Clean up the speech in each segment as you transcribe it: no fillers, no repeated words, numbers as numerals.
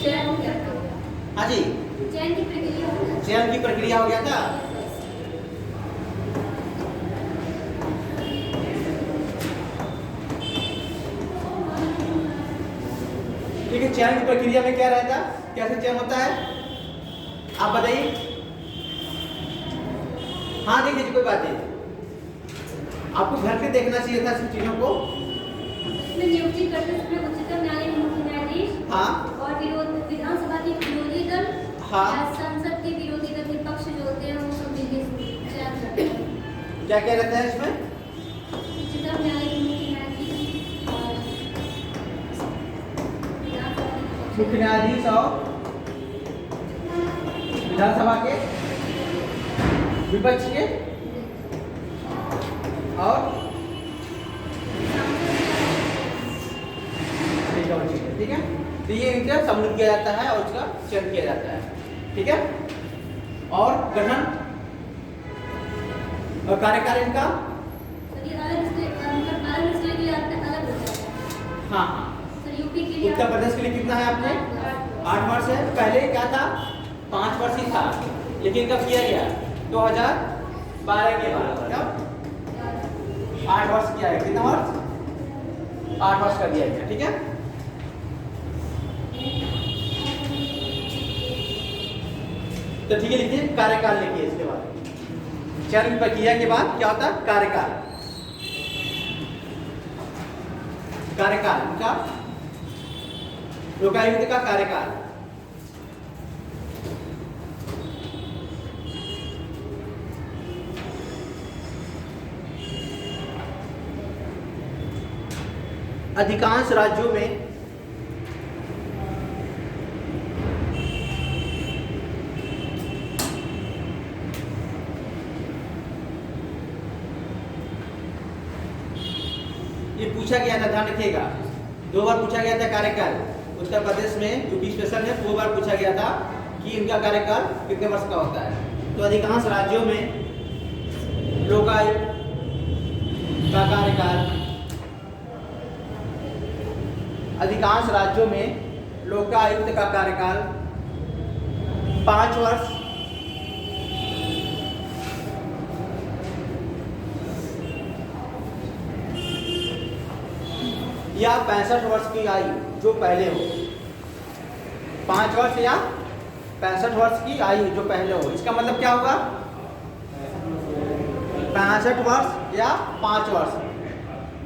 चयन हो गया था। हाँ जी, चयन की प्रक्रिया हो गया था। चयन की प्रक्रिया हो गया था। ठीक है, चयन की प्रक्रिया में क्या रहता है, कैसे चयन होता है आप बताइए। हाँ देख लीजिए, कोई बात नहीं, आपको घर पे देखना चाहिए था सब चीजों को। इसमें नियुक्ति करते समय उच्चतम न्यायालय के मुख्य न्यायाधीश हाँ और विधानसभा के विरोधी दल हाँ। या संसद के विरोधी दल के पक्ष जो होते हैं वो सब मिलकर चयन करते हैं। क्या क्या रहता है इसमें? उच्चतम न्यायालय के मुख्य न्यायाधीश और मुख्य न्यायाधीश और विधानसभा के विपक्ष के और ठीक है, तो ये इनका सम्मिलित किया जाता है और उसका चयन किया जाता है। ठीक है, और गठन और कार्यकाल इनका हाँ हाँ। यूपी के लिए उत्तर प्रदेश के लिए कितना है आपने? 8 वर्ष है। पहले क्या था, 5 वर्ष ही था, लेकिन कब किया गया? 2012 के बाद कब 8 वर्ष किया गया। कितना वर्ष? 8 वर्ष कर दिया गया। ठीक है, तो ठीक है, लिखिए कार्यकाल लिखिए। इसके बाद चयन प्रक्रिया के बाद क्या होता है? कार्यकाल। कार्यकाल का लोकायुक्त का कार्यकाल। अधिकांश राज्यों में ये पूछा गया था, ध्यान रखिएगा, 2 बार पूछा गया था कार्यकाल। उत्तर प्रदेश में यूपी स्पेशल में 2 बार पूछा गया था कि इनका कार्यकाल कितने वर्ष का होता है। तो अधिकांश राज्यों में लोकायुक्त का कार्यकाल, अधिकांश राज्यों में लोकायुक्त का कार्यकाल 5 वर्ष या 65 वर्ष की आयु जो पहले हो। 5 वर्ष या 65 वर्ष की आयु जो पहले हो। इसका मतलब क्या होगा? 65 वर्ष या 5 वर्ष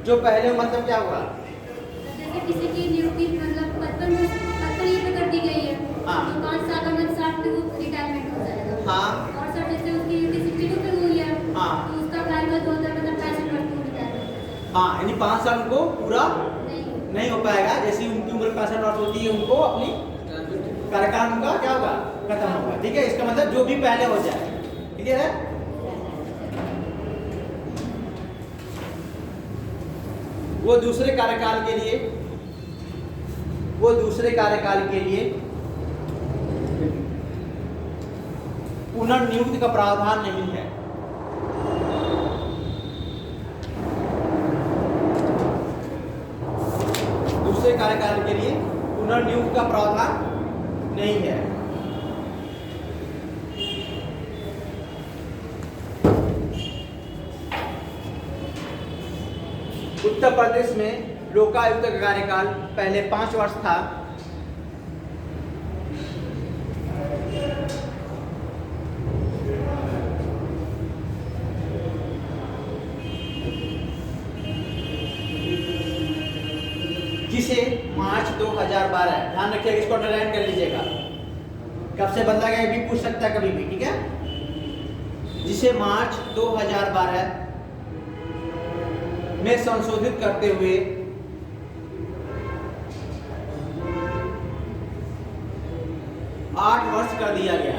जो पहले हो, मतलब क्या होगा? जैसे किसी की नियुक्ति मतलब 55 पे कर दी गई है, हाँ। तो 5 साल बाद 60 पे वो रिटायरमेंट हो जाएगा। हाँ। और सर जैसे उसकी नियुक्ति 62 पे हुई है, हाँ। तो उसका कार्यकाल जो होता है मतलब 65 वर्ष को रिटायरमेंट हो जाएगा। हाँ, यानी 5 साल उनको पूरा नहीं नहीं हो पाएगा। जैसी उनकी उम्र 65 वर्ष होती है, उनको अपनी कार्यकाल उनका क्या होगा? खत्म होगा। ठीक है, इसका मतलब जो भी पहले हो जाए। क्लियर है? वो दूसरे कार्यकाल के लिए पुनर्नियुक्ति का प्रावधान नहीं है। दूसरे कार्यकाल के लिए पुनर्नियुक्ति का प्रावधान नहीं है। उत्तर प्रदेश में लोकायुक्त का कार्यकाल पहले 5 वर्ष था। जिसे मार्च 2012, ध्यान रखिएगा, इसको अंडरलाइन कर लीजिएगा, कब से बदला गया भी पूछ सकता है कभी भी। ठीक है, जिसे मार्च 2012 में संशोधित करते हुए 8 वर्ष कर दिया गया।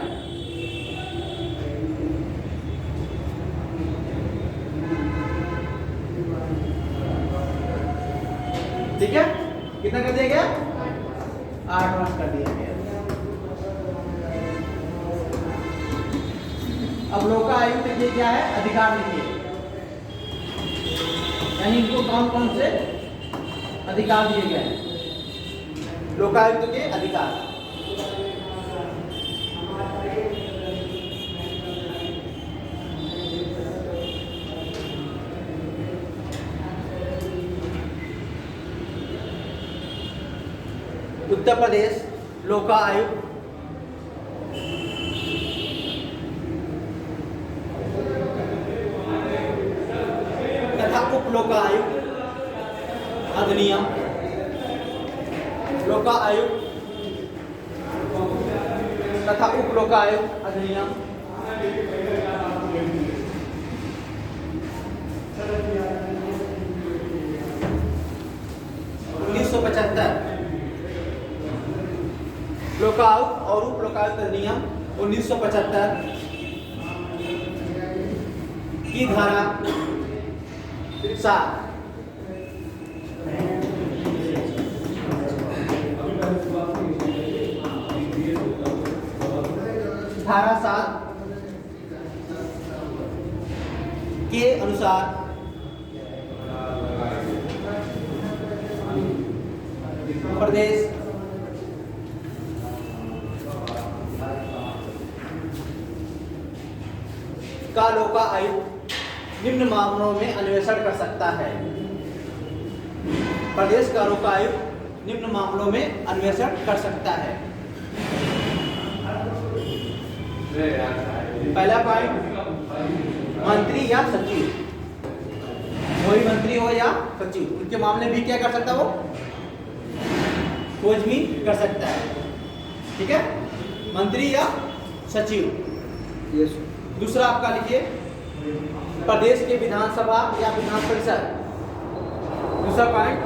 ठीक है, कितना कर दिया गया? 8 वर्ष कर दिया गया। अब लोकायुक्त के क्या है? अधिकार लिखिए, यानी इनको कौन कौन से अधिकार दिए गए हैं? लोकायुक्त के अधिकार उत्तर प्रदेश लोका आयुक्त तथा उप लोका आयुक्त अधिनियम, लोका आयुक्त तथा उप लोका आयुक्त अधिनियम 1975, लोकायुक्त और उप लोकायुक्त अधिनियम 1975 की धारा 7 धारा 7 के अनुसार प्रदेश का लोका आयुक्त निम्न मामलों में अन्वेषण कर सकता है। प्रदेश का लोका आयुक्त निम्न मामलों में अन्वेषण कर सकता है। पहला पॉइंट, मंत्री या सचिव, कोई मंत्री हो या सचिव, उनके मामले भी क्या कर सकता है, वो खोजबीन कर सकता है। ठीक है, मंत्री या सचिव। यस। दूसरा आपका लिखिए, प्रदेश के विधानसभा या विधान परिषद। दूसरा पॉइंट,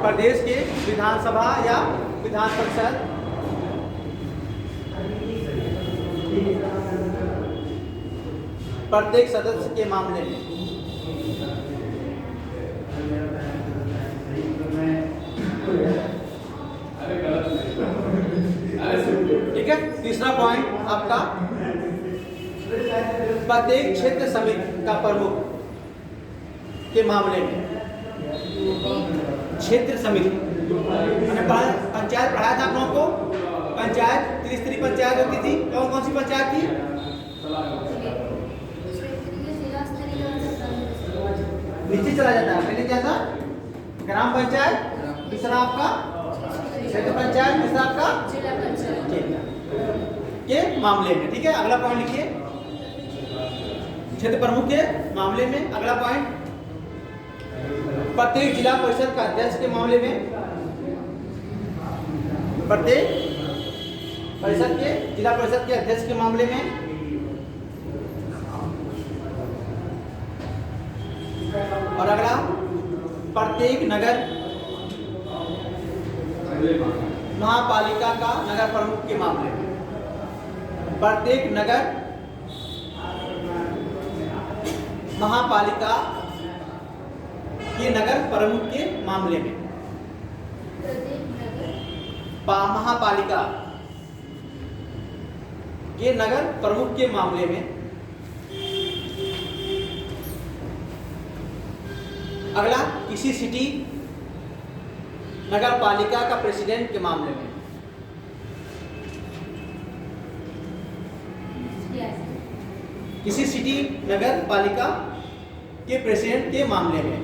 प्रदेश के विधानसभा या विधान परिषद प्रत्येक सदस्य के मामले में। ठीक है। तीसरा पॉइंट आपका, प्रत्येक क्षेत्र समिति का प्रमुख के मामले में। क्षेत्र समिति, मैंने पंचायत पढ़ाया था आप लोगों को। पंचायत त्रिस्तरीय पंचायत होती थी। कौन कौन सी पंचायत थी? नीचे चला जाता है। पहले क्या था? ग्राम पंचायत, दूसरा आपका क्षेत्र पंचायत, तीसरा आपका जिला पंचायत के मामले में। ठीक है, अगला पॉइंट लिखिए, क्षेत्र प्रमुख के मामले में। अगला पॉइंट, प्रत्येक जिला परिषद का अध्यक्ष के मामले में। प्रत्येक परिषद के जिला परिषद के अध्यक्ष के मामले में। और अगला, प्रत्येक नगर महापालिका का नगर प्रमुख के मामले में। प्रत्येक नगर महापालिका के नगर प्रमुख के मामले में। महापालिका के नगर प्रमुख के मामले में। अगला, किसी सिटी नगर पालिका का प्रेसिडेंट के मामले में। किसी सिटी नगर पालिका के प्रेसिडेंट के मामले में।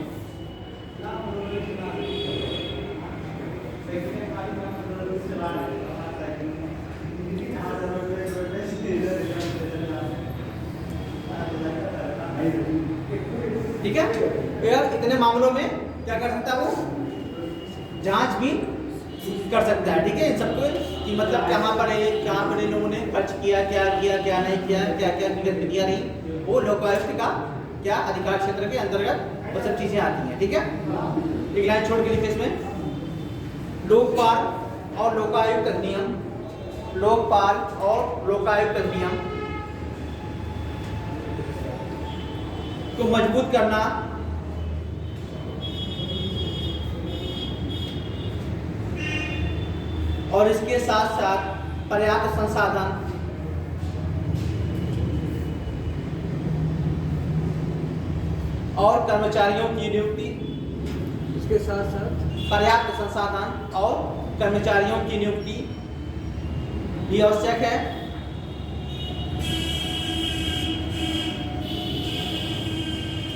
ठीक है, यार इतने मामलों में क्या कर सकता है, वो जांच भी कर सकता है। ठीक है, इन सबको कि मतलब कहाँ पर है, कहाँ पर इन लोगों ने खर्च किया, क्या किया, क्या नहीं किया, क्या क्या किया नहीं, वो लोकायुक्त का क्या अधिकार क्षेत्र के अंतर्गत वो सब चीजें आती हैं। ठीक है, एक लाइन छोड़ के लिखे इसमें, लोकपाल और लोकायुक्त अधिनियम। लोकपाल और लोकायुक्त अधिनियम को मजबूत करना और इसके साथ साथ पर्याप्त संसाधन और कर्मचारियों की नियुक्ति, इसके साथ साथ पर्याप्त संसाधन और कर्मचारियों की नियुक्ति भी आवश्यक है।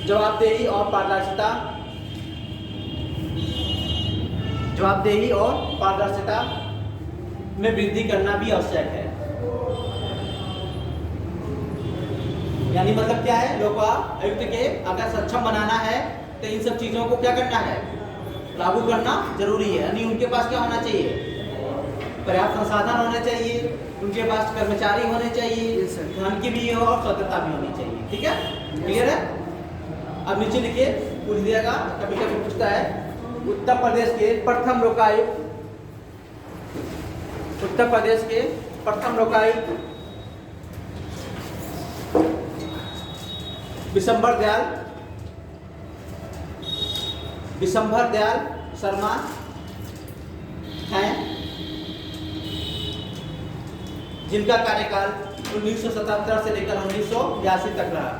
जवाबदेही और पारदर्शिता, जवाबदेही और पारदर्शिता में वृद्धि करना भी आवश्यक है। यानी मतलब क्या है, लोक आयुक्त के अगर सक्षम बनाना है तो इन सब चीजों को क्या करना है, लागू करना जरूरी है। यानी उनके पास क्या होना चाहिए, पर्याप्त संसाधन होने चाहिए, उनके पास कर्मचारी होने चाहिए, धन की भी और स्वतंत्रता भी होनी चाहिए। ठीक है, क्लियर है। अब नीचे लिखिए, पूछ दिएगा, कभी कभी पूछता है, उत्तर प्रदेश के प्रथम लोकायुक्त, उत्तर प्रदेश के प्रथम लोकायुक्त विशंभर दयाल शर्मा हैं, जिनका कार्यकाल 1977 से लेकर 1982 तक रहा।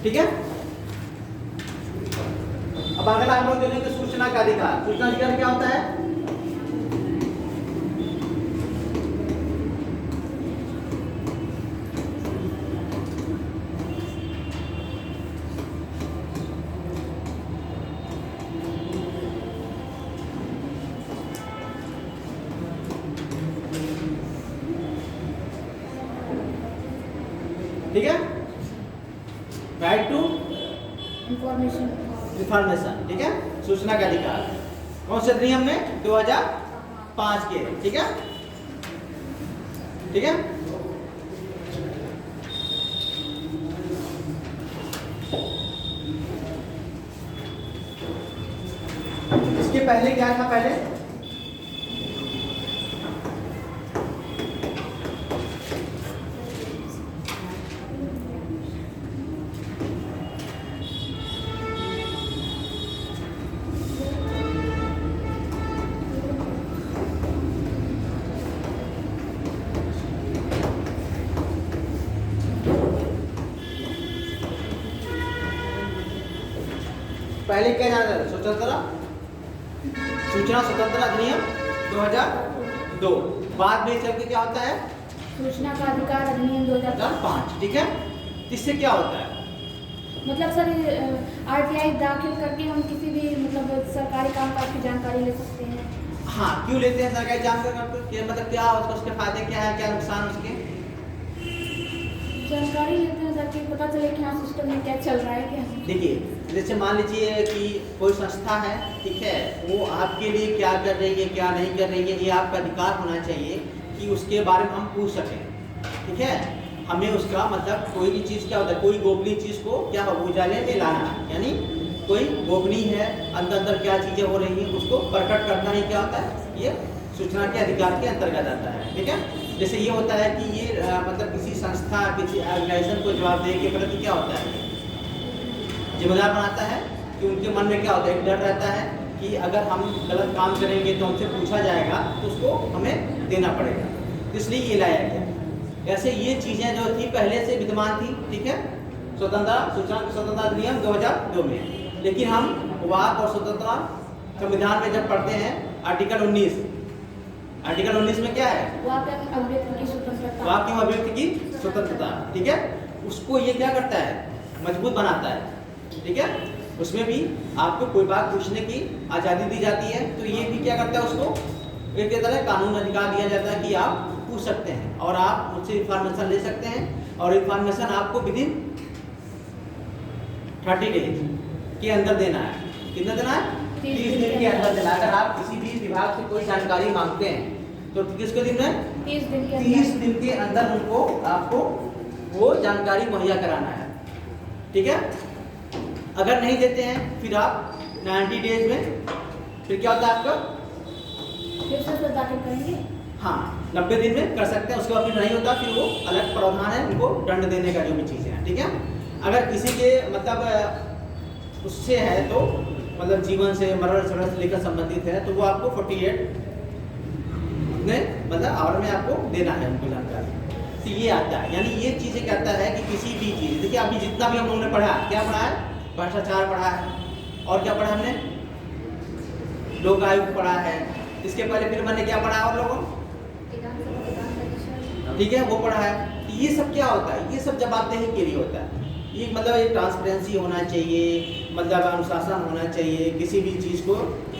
ठीक है। अब अगला हम लोग देखेंगे सूचना का अधिकार। सूचना अधिकार क्या होता है, ठीक है, राइट टू इंफॉर्मेशन। इंफॉर्मेशन। ठीक है, सूचना का अधिकार कौन से अधिनियम में, 2005 के। ठीक है, ठीक है। इसके पहले क्या था, पहले पहले क्या था, सूचना स्वतंत्रता अधिनियम 2002। बाद में चल के क्या होता है, सूचना का अधिकार अधिनियम 2005। ठीक है, इससे क्या होता है, मतलब सर आरटीआई दाखिल करके हम किसी भी मतलब सरकारी कामकाज की जानकारी ले सकते हैं। हाँ, क्यों लेते हैं सरकारी जानकारी, मतलब क्या उसके फायदे क्या है, क्या नुकसान उसके, जानकारी लेते हैं ताकि पता चले कि हाँ सिस्टम में क्या चल रहा है क्या। देखिए, जैसे मान लीजिए कि कोई संस्था है, ठीक है, वो आपके लिए क्या कर रही है, क्या नहीं कर रही है, ये आपका अधिकार होना चाहिए कि उसके बारे में हम पूछ सकें। ठीक है, हमें उसका मतलब कोई भी चीज़ क्या होता है, कोई गोपनीय चीज़ को क्या हो, उजाले में लाना, यानी कोई गोपनीय है, अंदर क्या चीज़ें हो रही हैं उसको प्रकट करना ही क्या होता है, ये सूचना के अधिकार के अंतर्गत आता है। ठीक है, जैसे ये होता है कि ये मतलब किसी संस्था, किसी ऑर्गेनाइजेशन को जवाबदेही के प्रति क्या होता है, जिम्मेदार बनाता है कि उनके मन में क्या होता है, एक डर रहता है कि अगर हम गलत काम करेंगे तो हमसे पूछा जाएगा, तो उसको हमें देना पड़ेगा, इसलिए ये लाया गया। ऐसे ये चीज़ें जो थी पहले से विद्यमान थी। ठीक है, स्वतंत्रता अधिनियम 2002 में। लेकिन हम वाक और स्वतंत्रता संविधान में जब पढ़ते हैं आर्टिकल 19, आर्टिकल 19 में क्या है, वाक एवं अभिव्यक्ति की स्वतंत्रता, वाक एवं अभिव्यक्ति की स्वतंत्रता। ठीक है, उसको ये क्या करता है, मजबूत बनाता है। ठीक है, उसमें भी आपको कोई बात पूछने की आज़ादी दी जाती है, तो ये भी क्या करता है, उसको एक तरह कानून अधिकार दिया जाता है कि आप पूछ सकते हैं और आप मुझसे इंफॉर्मेशन ले सकते हैं, और इंफॉर्मेशन आपको विदिन 30 डेज के अंदर देना है। कितना देना है, 30 दिन के अंदर देना है। अगर आप किसी भी विभाग से कोई जानकारी मांगते हैं तो किसके दिन में, 30 दिन के 30 दिन के अंदर उनको आपको वो जानकारी मुहैया कराना है। ठीक है, अगर नहीं देते हैं फिर आप 90 डेज में फिर क्या होता है आपका, फिर से दाखिल करेंगे। हाँ, 90 दिन में कर सकते हैं, उसके बाद फिर नहीं होता फिर वो अलग प्रावधान है उनको दंड देने का, जो भी चीज़ें हैं। ठीक है, अगर किसी के मतलब उससे है तो मतलब जीवन से, मरण से लेकर संबंधित है, तो वो आपको 48 में मतलब आवर में आपको देना है उनको जानकारी। तो ये आता है, यानी ये चीज़ें कहता है कि किसी भी चीज़, देखिए अभी जितना भी हम लोगों ने पढ़ा, क्या पढ़ा है, भ्रष्टाचार पढ़ा है, और क्या पढ़ा हमने, लोक आयुक्त पढ़ा है। इसके पहले फिर मैंने क्या पढ़ा और लोगों, ठीक है, वो पढ़ा है। तो ये सब क्या होता है, ये सब जवाबदेही के लिए होता है। ये मतलब एक ट्रांसपेरेंसी होना चाहिए, मतलब अनुशासन होना चाहिए, किसी भी चीज़ को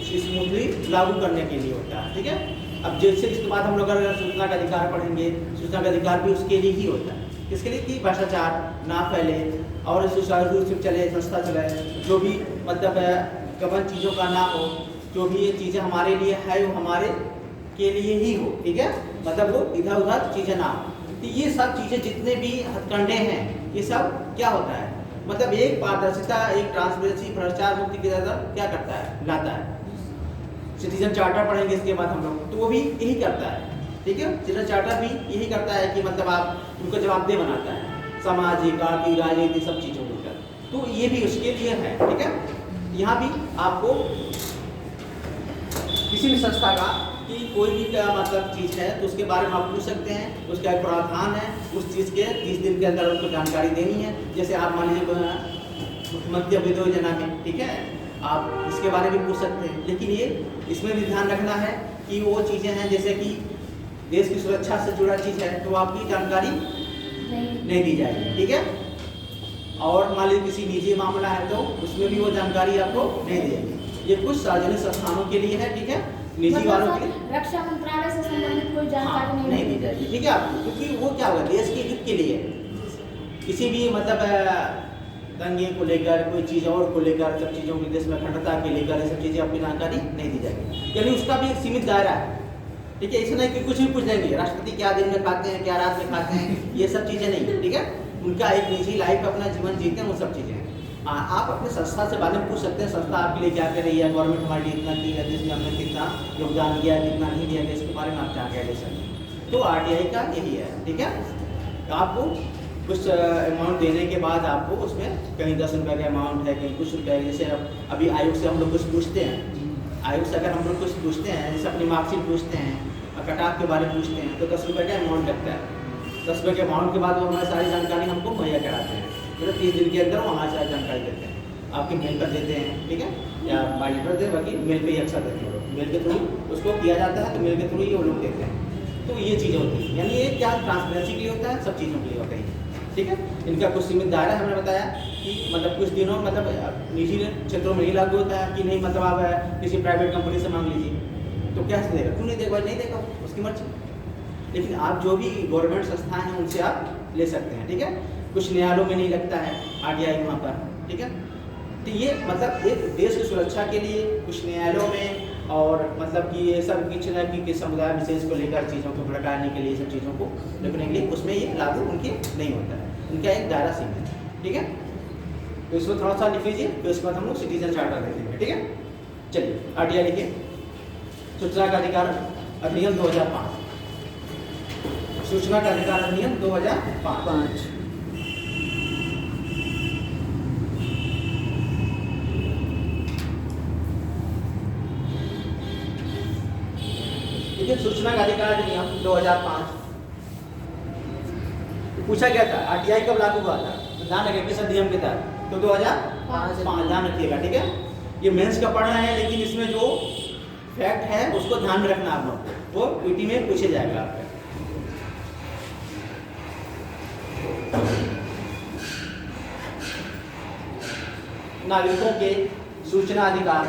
स्मूथली लागू करने के लिए होता है। ठीक है, अब जैसे इसके बाद हम लोग अगर सूचना का अधिकार पढ़ेंगे, सूचना का अधिकार भी उसके लिए ही होता है। किसके लिए कि भ्रष्टाचार ना फैले और सुचारू रूप से चले, संस्था चले, जो भी मतलब गलत चीज़ों का ना हो, जो भी ये चीज़ें हमारे लिए है वो हमारे के लिए ही हो। ठीक है, मतलब वो इधर उधर चीज़ें ना हो। तो ये सब चीज़ें जितने भी हथकंडे हैं, ये सब क्या होता है, मतलब एक पारदर्शिता, एक ट्रांसपेरेंसी, भ्रष्टाचार मुक्ति की तरफ क्या करता है, लाता है। सिटीजन चार्टर पढ़ेंगे इसके बाद हम लोग, तो वो भी यही करता है। ठीक है, सिटीजन चार्टर भी यही करता है कि मतलब आप उनको जवाबदेह बनाता है, सामाजिक, आर्थिक, राजनीतिक सब चीज़ों को लेकर। तो ये भी उसके लिए है। ठीक है, यहाँ भी आपको किसी भी संस्था का कि कोई भी क्या मतलब चीज़ है तो उसके बारे में आप पूछ सकते हैं, उसका एक प्रावधान है, उस चीज़ के 30 दिन के अंदर उनको जानकारी देनी है। जैसे आप मान लीजिए मुख्यमंत्री अभ्युदय योजना में, ठीक है, आप इसके बारे में पूछ सकते हैं। लेकिन ये इसमें भी ध्यान रखना है कि वो चीज़ें हैं जैसे कि देश की सुरक्षा से जुड़ा चीज़ है तो आपकी जानकारी नहीं दी जाएगी। ठीक है, और मान लीजिए किसी निजी मामला है तो उसमें भी वो जानकारी आपको नहीं दी जाएगी। ये कुछ सार्वजनिक संस्थानों के लिए है। ठीक है, निजी वालों के लिए रक्षा मंत्रालय से संबंधित कोई जानकारी नहीं दी जाएगी। ठीक है आपको, क्योंकि वो क्या होगा, देश के हित के लिए, किसी भी मतलब दंगे को लेकर, कोई चीज़ और को लेकर, सब चीज़ों की देश में अखंडता के लेकर, ये सब चीज़ें अपनी जानकारी नहीं दी जाएगी। यानी उसका भी एक सीमित दायरा है। ठीक है, इसमें नहीं कि कुछ भी पूछ देंगे, राष्ट्रपति क्या दिन में खाते हैं, क्या रात में खाते हैं, ये सब चीज़ें नहीं। ठीक है, उनका एक निजी लाइफ, अपना जीवन जीते हैं, वो सब चीज़ें। आप अपने संस्था से बारे में पूछ सकते हैं, संस्था आपके लिए क्या कर रही है, गवर्नमेंट हमारे लिए इतना की है, देश में हमने कितना योगदान दिया, कितना नहीं दिया, इसके बारे में आप जानकारी ले सकते हैं। तो RTI का यही है। ठीक है, आपको कुछ अमाउंट देने के बाद आपको उसमें कहीं 10 रुपये का अमाउंट है, कहीं कुछ रुपये, जैसे अभी आयोग से हम लोग कुछ पूछते हैं, आयोग से अगर हम लोग कुछ पूछते हैं, जैसे अपनी मार्कशीट पूछते हैं, कट ऑफ के बारे में पूछते हैं, तो 10 रुपये का अमाउंट लगता है। 10 रुपये के अमाउंट के बाद वो हमारी सारी जानकारी हमको मुहैया कराते हैं, मतलब 30 दिन के अंदर वो हमारी सारी जानकारी देते हैं, आपके मेल पर देते हैं। ठीक है, या बाई लेटर दे, बाकी मेल पे ही अक्सर देते हैं, मेल के थ्रू उसको किया जाता है, तो मेल के थ्रू ही वो लोग देते हैं। तो ये चीज़ें होती हैं, यानी ये क्या ट्रांसपेरेंसी के लिए होता है, सब चीज़ों के लिए होता है। ठीक है, इनका कुछ सीमित दायरा हमने बताया कि मतलब कुछ दिनों मतलब निजी क्षेत्रों में ही लागू होता है कि नहीं, मतलब आप किसी प्राइवेट कंपनी से मांग लीजिए तो क्या देगा, क्यों नहीं देगा, नहीं देगा, उसकी मर्जी। लेकिन आप जो भी गवर्नमेंट संस्थाएं हैं उनसे आप ले सकते हैं। ठीक है, कुछ न्यायालयों में नहीं लगता है RTI वहाँ पर। ठीक है, तो ये मतलब एक देश की सुरक्षा के लिए कुछ न्यायालयों में, और मतलब कि ये सब की समुदाय विशेष को लेकर चीज़ों को भड़काने के लिए, सब चीज़ों को रोकने के लिए उसमें ये लागू उनके नहीं होता है, उनका एक दायरा सीमित है। ठीक है, तो इसको थोड़ा सा लिख लीजिए, फिर उसके बाद हम लोग सिटीजन चार्टर देखेंगे। ठीक है, चलिए RTI लिखिए, सूचना का अधिकार अधिनियम 2005, सूचना का अधिकार अधिनियम 2005। सूचना का अधिकार अधिनियम 2005 पूछा गया था RTI कब लागू हुआ था, तो ध्यान रखिए किस अधिनियम के तहत, तो 2005 ध्यान रखिएगा। ठीक है, ये मेंस का पढ़ना है, लेकिन इसमें जो फैक्ट है उसको ध्यान में रखना आप लोग, वो PT में पूछे जाएगा आपका। नागरिकों के सूचना अधिकार,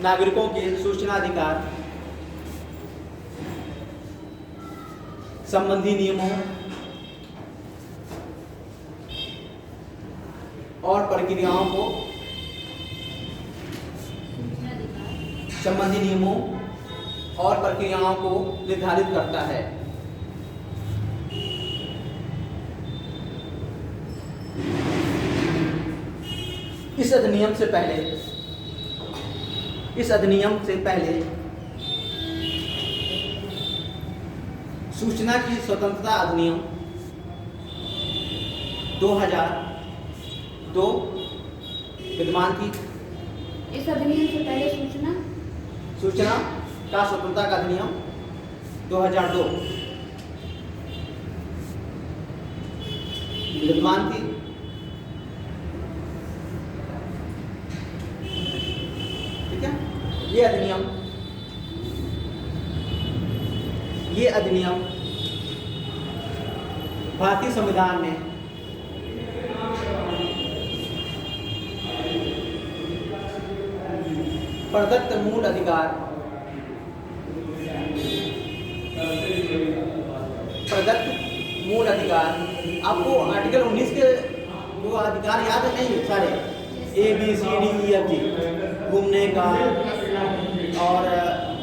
नागरिकों के सूचना अधिकार संबंधी नियमों और प्रक्रियाओं को, संबंधी नियमों और प्रक्रियाओं को निर्धारित करता है। इस अधिनियम से पहले सूचना की स्वतंत्रता अधिनियम 2002 विद्यमान थी। इस अधिनियम से पहले सूचना का स्वतंत्रता का अधिनियम 2002 विद्यमान थी। ठीक है, ये अधिनियम भारतीय संविधान में प्रदत्त मूल अधिकार आपको आर्टिकल 19 के वो अधिकार याद है नहीं सारे ABCDEFG घूमने का और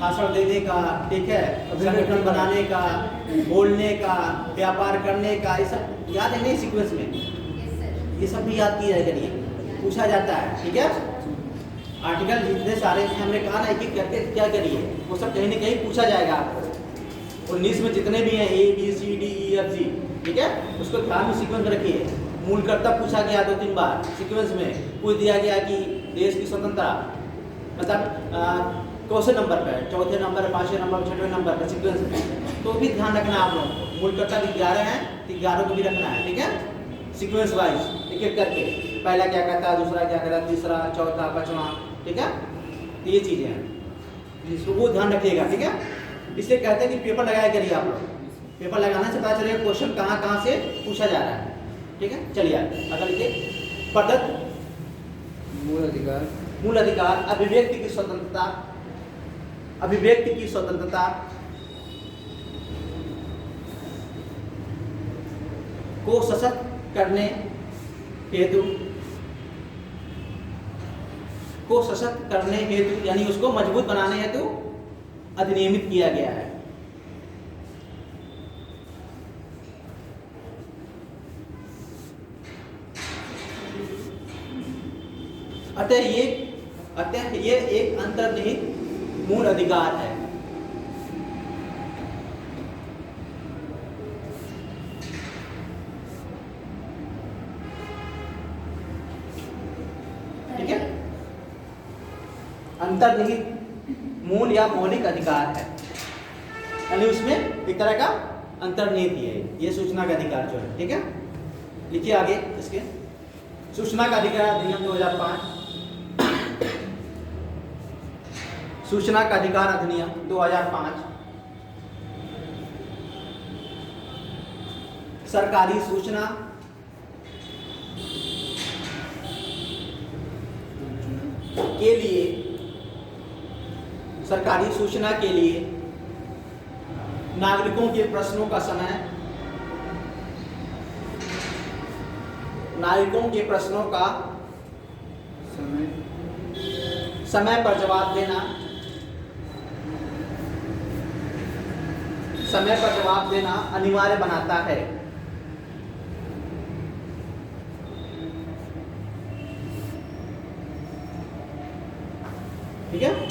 भाषण देने का, ठीक है, संगठन बनाने का, बोलने का, व्यापार करने का, ये सब याद है नहीं सीक्वेंस में, ये सब भी याद किया करिए, पूछा जाता है, ठीक है। आर्टिकल जितने सारे हमने कहा ना कि करके क्या करिए, वो सब कहीं ना कहीं पूछा जाएगा आपको। 19 में जितने भी हैं ABCDEFG, ठीक है, उसको ध्यान में सीक्वेंस में रखिए। मूल कर्तव्य पूछा गया 2-3 बार सीक्वेंस में, पूछ दिया गया कि देश की स्वतंत्रता, मतलब क्वेश्चन नंबर पर, चौथे नंबर, 5वें नंबर, 6वें नंबर पर सीक्वेंस में, तो भी ध्यान रखना आप लोगों को। मूल कर्तव्य 11 हैं तो 11 को भी रखना है, ठीक है, सीक्वेंस वाइज एक एक करके, पहला क्या कहता है, दूसरा क्या कहता है, तीसरा, चौथा, पांचवा, ठीक है, तो ये चीजें हैं, इसको वो ध्यान रखिएगा, ठीक है। इसलिए कहते हैं कि पेपर लगाया करिए आप लोग, पेपर लगाने से पता चलेगा क्वेश्चन कहाँ कहाँ से पूछा जा रहा है, ठीक है। चलिए अगर लिखिए, प्रदत्त मूल अधिकार अभिव्यक्ति की स्वतंत्रता, अभिव्यक्ति की स्वतंत्रता को सशक्त करने हेतु, को सशक्त करने हेतु यानी उसको मजबूत बनाने हेतु अधिनियमित किया गया है। अतः ये एक अंतर्निहित मूल अधिकार है। ठीक है, अंतर्निहित मूल या मौलिक अधिकार है, यानी उसमें एक तरह का अंतर्निहित ही है ये सूचना का अधिकार जो है, ठीक है। लिखिए आगे इसके, सूचना का अधिकार अधिनियम 2005, सूचना का अधिकार अधिनियम 2005 सरकारी सूचना के लिए, सरकारी सूचना के लिए नागरिकों के प्रश्नों का नागरिकों के प्रश्नों का समय पर जवाब देना, समय पर जवाब देना अनिवार्य बनाता है। ठीक है,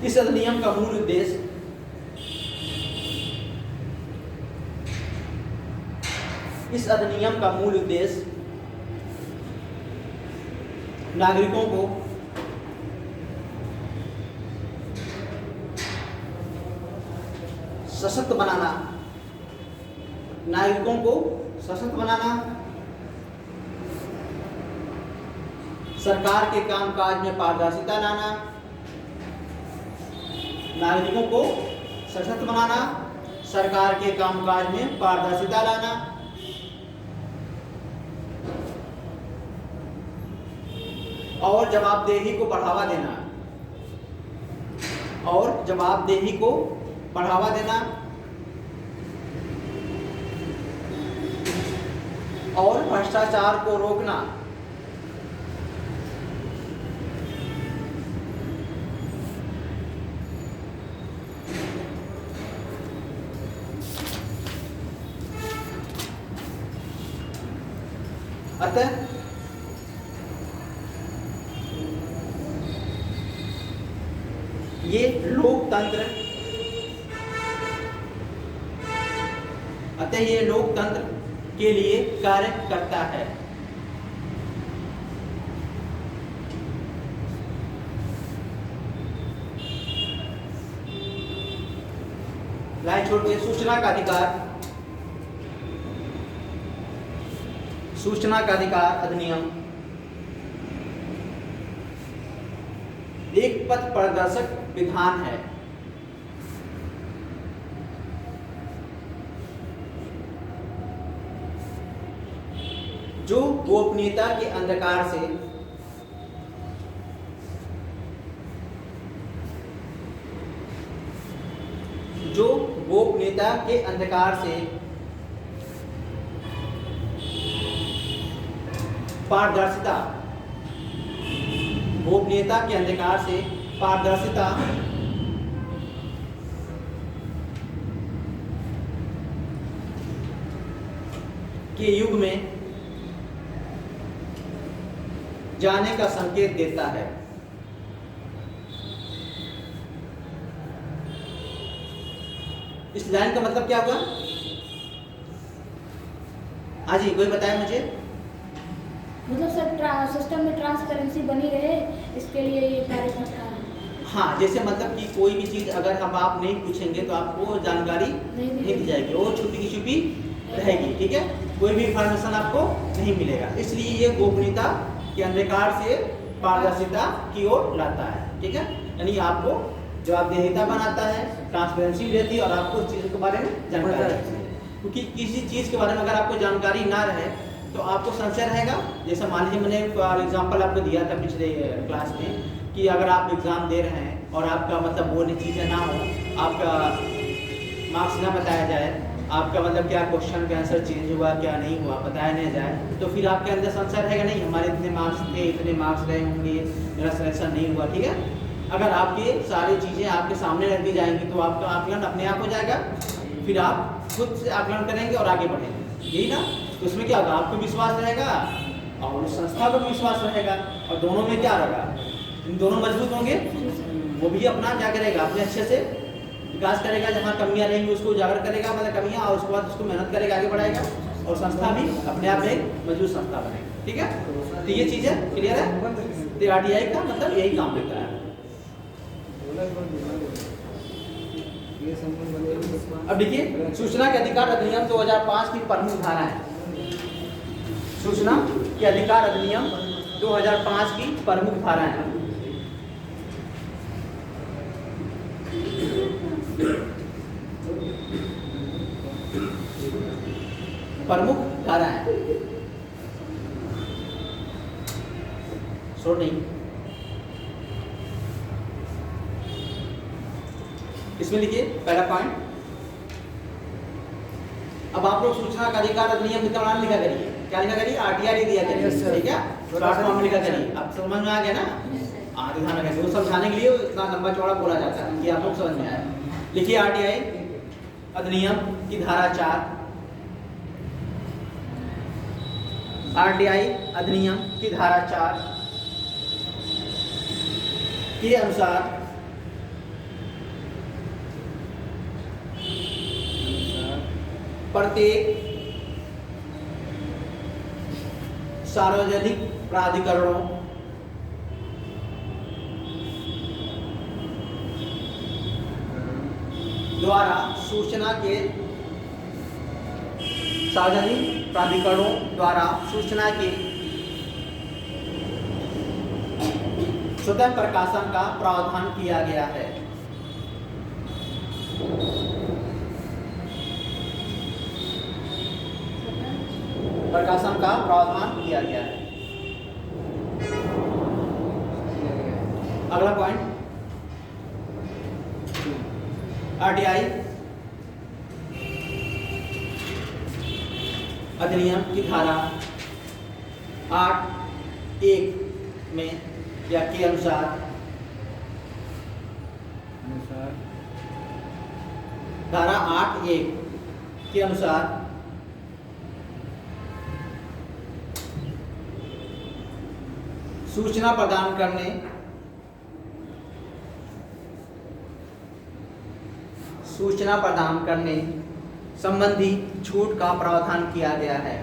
इस अधिनियम का मूल उद्देश्य नागरिकों को सशक्त बनाना, नागरिकों को सशक्त बनाना, सरकार के कामकाज में पारदर्शिता लाना, नागरिकों को सशक्त बनाना, सरकार के कामकाज में पारदर्शिता लाना, और जवाबदेही को बढ़ावा देना, और जवाबदेही को बढ़ावा देना, और भ्रष्टाचार को रोकना। अतः ये लोकतंत्र के लिए कार्य करता है। लाइन छोड़ के सूचना का अधिकार अधिनियम एक पथ प्रदर्शक विधान है। जो गोपनीयता के अंधकार से पारदर्शिता के युग में जाने का संकेत देता है। इस लाइन का मतलब क्या हुआ? हाँ जी, कोई बताए मुझे। मतलब सर सिस्टम में ट्रांसपेरेंसी बनी रहे, इसके लिए ये कार्य करता है। हाँ, जैसे मतलब कि कोई भी चीज अगर हम आप नहीं पूछेंगे तो आपको जानकारी नहीं दी जाएगी, वो छुपी की छुपी रहेगी, ठीक है। कोई भी इंफॉर्मेशन आपको नहीं मिलेगा, इसलिए ये गोपनीयता के अंधकार से पारदर्शिता की ओर लाता है, ठीक है। यानी आपको जवाबदेहिता बनाता है, ट्रांसपेरेंसी भी रहती है और आपको उस चीज़ के बारे में जानकारी रहती है। क्योंकि किसी चीज़ के बारे में अगर आपको जानकारी ना रहे तो आपको संशय रहेगा। जैसे मान लीजिए मैंने फॉर एग्जाम्पल आपको दिया था पिछले क्लास में कि अगर आप एग्ज़ाम दे रहे हैं और आपका मतलब वो चीज़ें ना हो, आपका मार्क्स ना बताया जाए, आपका मतलब क्या क्वेश्चन का आंसर चेंज हुआ क्या नहीं हुआ बताया नहीं जाए, तो फिर आपके अंदर संशय रहेगा, नहीं हमारे इतने मार्क्स थे, इतने मार्क्स रहे होंगे, मेरा सिलेक्शन नहीं हुआ, ठीक है। अगर आपके सारी चीज़ें आपके सामने रख दी जाएंगी तो आपका आकलन अपने आप हो जाएगा, फिर आप खुद से आकलन करेंगे और आगे बढ़ेंगे, यही ना। तो उसमें क्या होगा, आपको विश्वास रहेगा और उस संस्था को विश्वास रहेगा, और दोनों में क्या रहेगा, इन दोनों मजबूत होंगे। वो भी अपना क्या करेगा, अपने अच्छे से विकास करेगा, जहाँ कमियां रहेंगी उसको उजागर करेगा, मतलब कमियां, और उसके बाद उसको मेहनत करेगा, आगे बढ़ाएगा, और संस्था भी अपने आप में एक मजबूत संस्था बनेगी, ठीक है। तो ये चीज़ें क्लियर है। तो आरटीआई का मतलब यही काम करता है। अब देखिए, सूचना के अधिकार अधिनियम 2005 की प्रमुख धारा है। सूचना के अधिकार अधिनियम 2005 की प्रमुख धारा है। प्रमुख धारा है, नहीं, इसमें लिखिए पहला पॉइंट। अब आप लोग सूचना का अधिकार अधिनियम लिखा करिए, क्या लिखा करिए, आरटीआई दिया करिए, ठीक है, शॉर्ट फॉर्म में लिखा करिए। अब समझ में आ गया ना, ध्यान रखें, वो समझाने के लिए इतना लंबा चौड़ा बोला जाता है कि आप लोग समझ में आए। लिखिए आरटीआई अधिनियम की धारा 4, आरटीआई अधिनियम की धारा 4 के अनुसार प्रत्येक सार्वजनिक प्राधिकरणों द्वारा सूचना के स्वतः प्रकाशन का प्रावधान किया गया है। प्रकाशन का प्रावधान किया गया है। अगला पॉइंट, आरटीआई अधिनियम की धारा 8(1) में या के अनुसार धारा 8(1) के अनुसार सूचना प्रदान करने संबंधी छूट का प्रावधान किया गया है।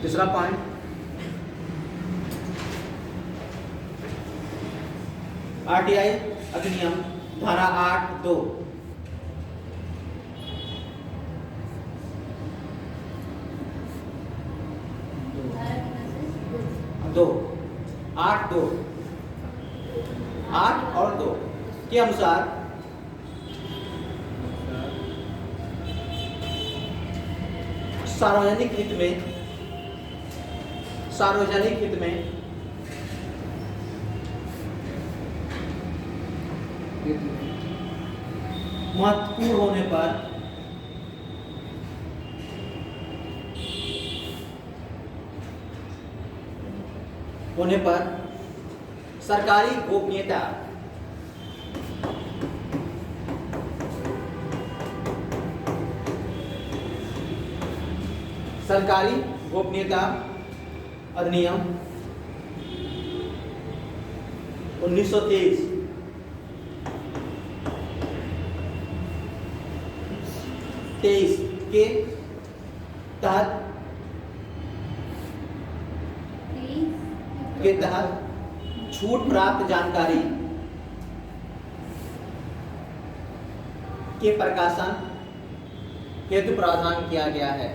तीसरा पॉइंट, आरटीआई अधिनियम धारा 8(2) 8(2) 8 और 2 के अनुसार सार्वजनिक हित में महत्वपूर्ण होने पर सरकारी गोपनीयता अधिनियम 1923 के तहत छूट प्राप्त जानकारी के प्रकाशन हेतु प्रावधान किया गया है।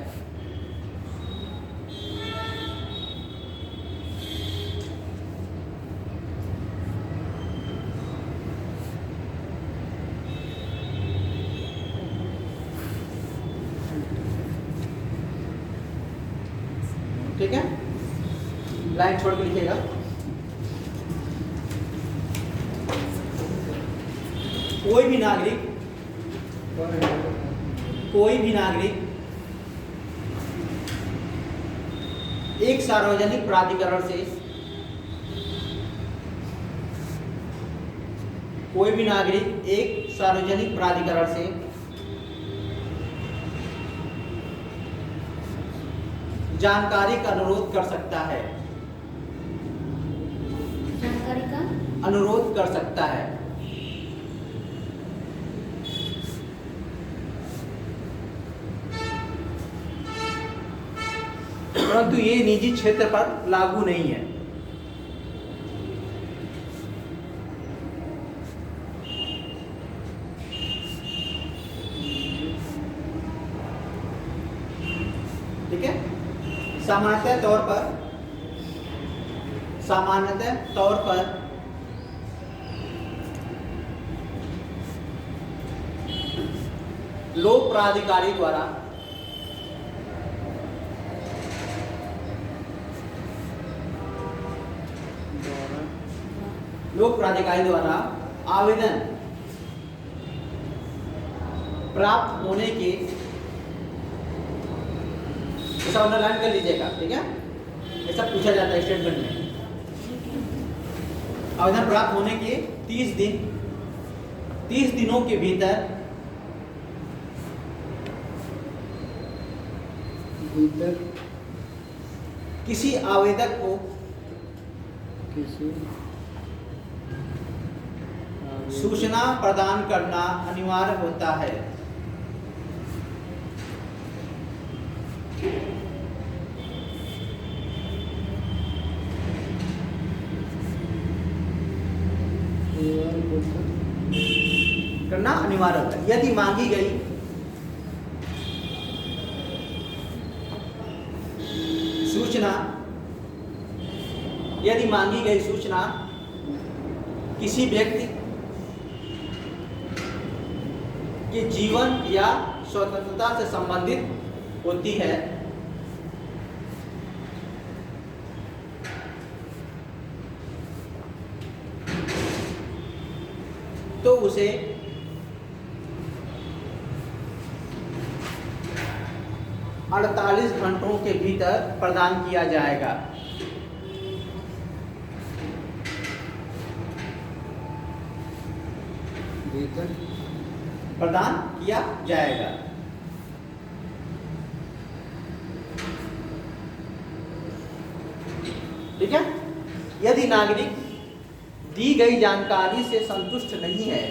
ठीक है, लाइन छोड़ के लिखिएगा। कोई भी नागरिक एक सार्वजनिक प्राधिकरण से जानकारी का अनुरोध कर सकता है। परंतु ये निजी क्षेत्र पर लागू नहीं है। ठीक है, सामान्यतः तौर पर लोक प्राधिकारी द्वारा आवेदन प्राप्त होने के, ऐसा अंडरलाइन कर लीजिएगा। ठीक है, ऐसा पूछा जाता है स्टेटमेंट में। आवेदन प्राप्त होने के 30 दिनों के भीतर किसी आवेदक को सूचना प्रदान करना अनिवार्य होता है। करना अनिवार्य होता है। यदि मांगी गई सूचना किसी व्यक्ति के जीवन या स्वतंत्रता से संबंधित होती है तो उसे अड़तालीस घंटों के भीतर प्रदान किया जाएगा। ठीक है, यदि नागरिक दी गई जानकारी से संतुष्ट नहीं है,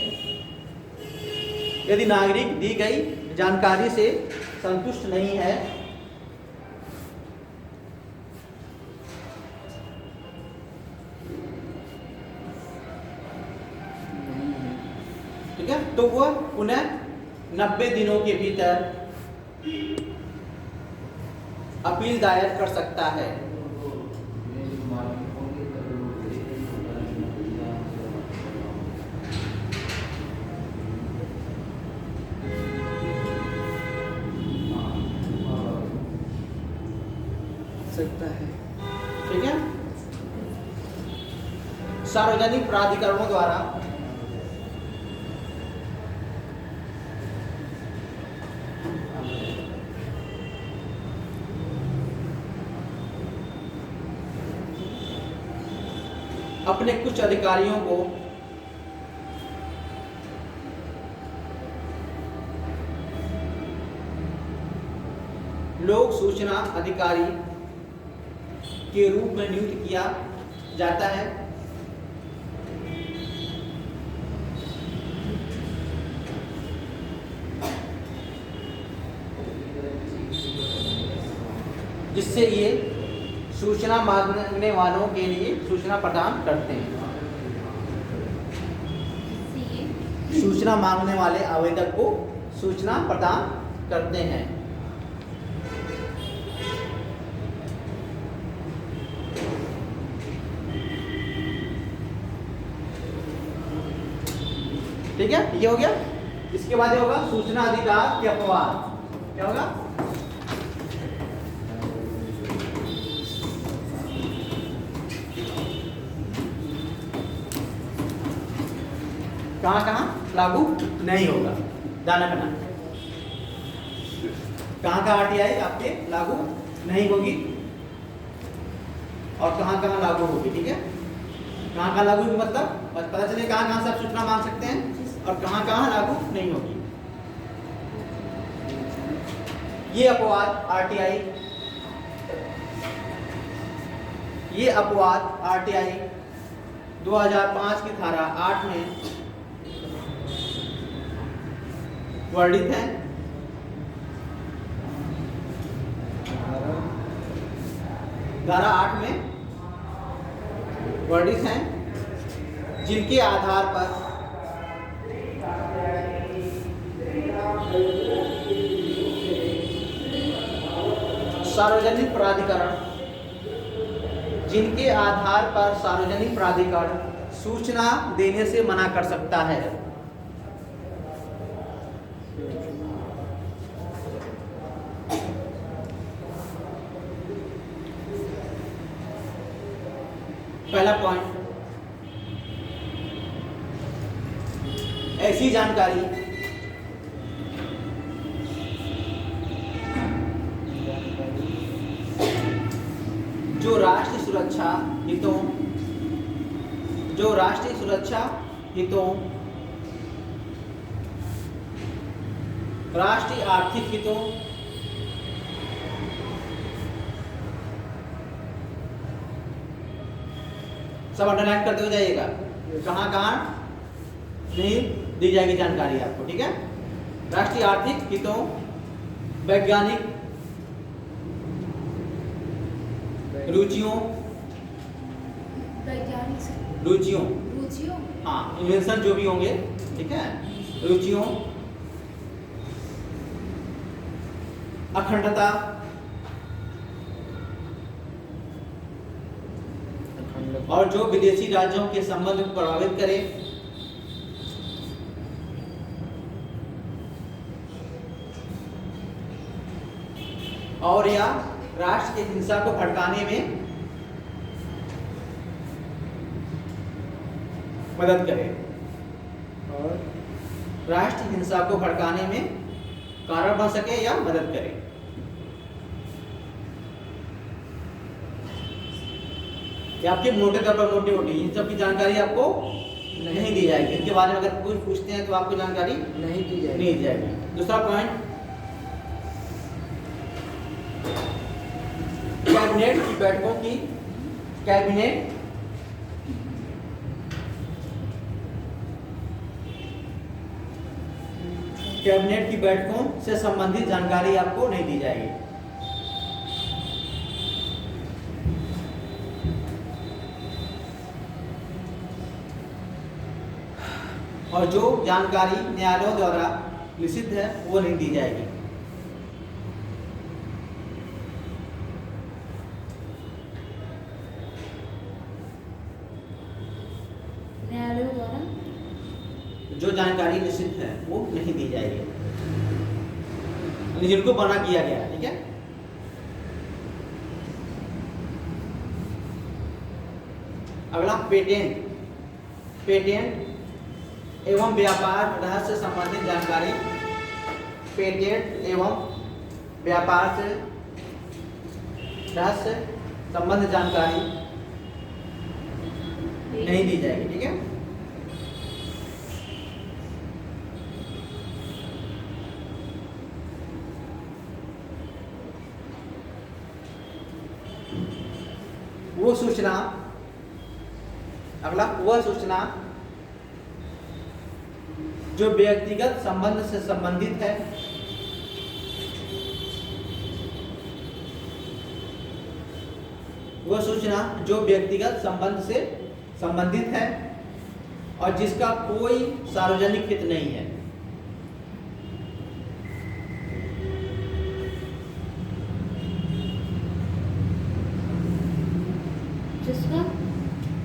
ठीक है, तो वह पुनः 90 दिनों के भीतर अपील दायर कर सकता है। सकता है। ठीक है। सार्वजनिक प्राधिकरणों द्वारा अपने कुछ अधिकारियों को लोक सूचना अधिकारी के रूप में नियुक्त किया जाता है। जिससे ये सूचना मांगने वालों के लिए सूचना प्रदान करते हैं। सूचना मांगने वाले आवेदक को सूचना प्रदान करते हैं। ठीक है, ये हो गया। इसके बाद ये होगा सूचना अधिकार के अपवाद। क्या होगा? कहां कहां लागू नहीं होगा, ध्यान रखना। कहां कहां आरटीआई आपके लागू नहीं होगी और कहां कहां लागू होगी। ठीक है, कहां कहां लागू होगी मतलब पता चले कहां कहां से आप सूचना मांग सकते हैं और कहां कहां लागू नहीं होगी। ये अपवाद आरटीआई, ये अपवाद आरटीआई 2005 की धारा 8 में वर्णित है। धारा 8 में वर्णित हैं, जिनके आधार पर सार्वजनिक प्राधिकरण, जिनके आधार पर सार्वजनिक प्राधिकरण सूचना देने से मना कर सकता है। पहला पॉइंट, ऐसी जानकारी जो राष्ट्रीय सुरक्षा हितों, राष्ट्रीय आर्थिक हितों, सब अंडरलाइन करते हुए जाइएगा, कहां कहां नहीं दी जाएगी जानकारी आपको। ठीक है, राष्ट्रीय आर्थिक हितों, वैज्ञानिक रुचियों, हाँ, इन्वेंशन जो भी होंगे, ठीक है, रुचियों, अखंडता, और जो विदेशी राज्यों के संबंध को प्रभावित करे, और या राष्ट्र की हिंसा को भड़काने में मदद करे, और राष्ट्र की हिंसा को भड़काने में कारण बन सके या मदद करे। ये आपके मोटे तौर पर मोटी इन सब की जानकारी आपको नहीं दी जाएगी। इनके बारे में अगर कोई पूछते हैं तो आपको जानकारी नहीं दी जाएगी। दूसरा पॉइंट, कैबिनेट की बैठकों की, कैबिनेट की बैठकों से संबंधित जानकारी आपको नहीं दी जाएगी। और जो जानकारी न्यायालयों द्वारा निषिद्ध है वो नहीं दी जाएगी। न्यायालयों द्वारा जो जानकारी निषिद्ध है वो नहीं दी जाएगी, जिनको मना किया गया। ठीक है, अगला पेटेंट, पेटेंट एवं व्यापार रहस्य संबंधित जानकारी, पेटेंट एवं व्यापार से रहस्य संबंधित जानकारी नहीं दी जाएगी, ठीक है। वो सूचना, अगला वह सूचना जो व्यक्तिगत संबंध से संबंधित है, वह सूचना जो व्यक्तिगत संबंध से संबंधित है और जिसका कोई सार्वजनिक हित नहीं है। जिसका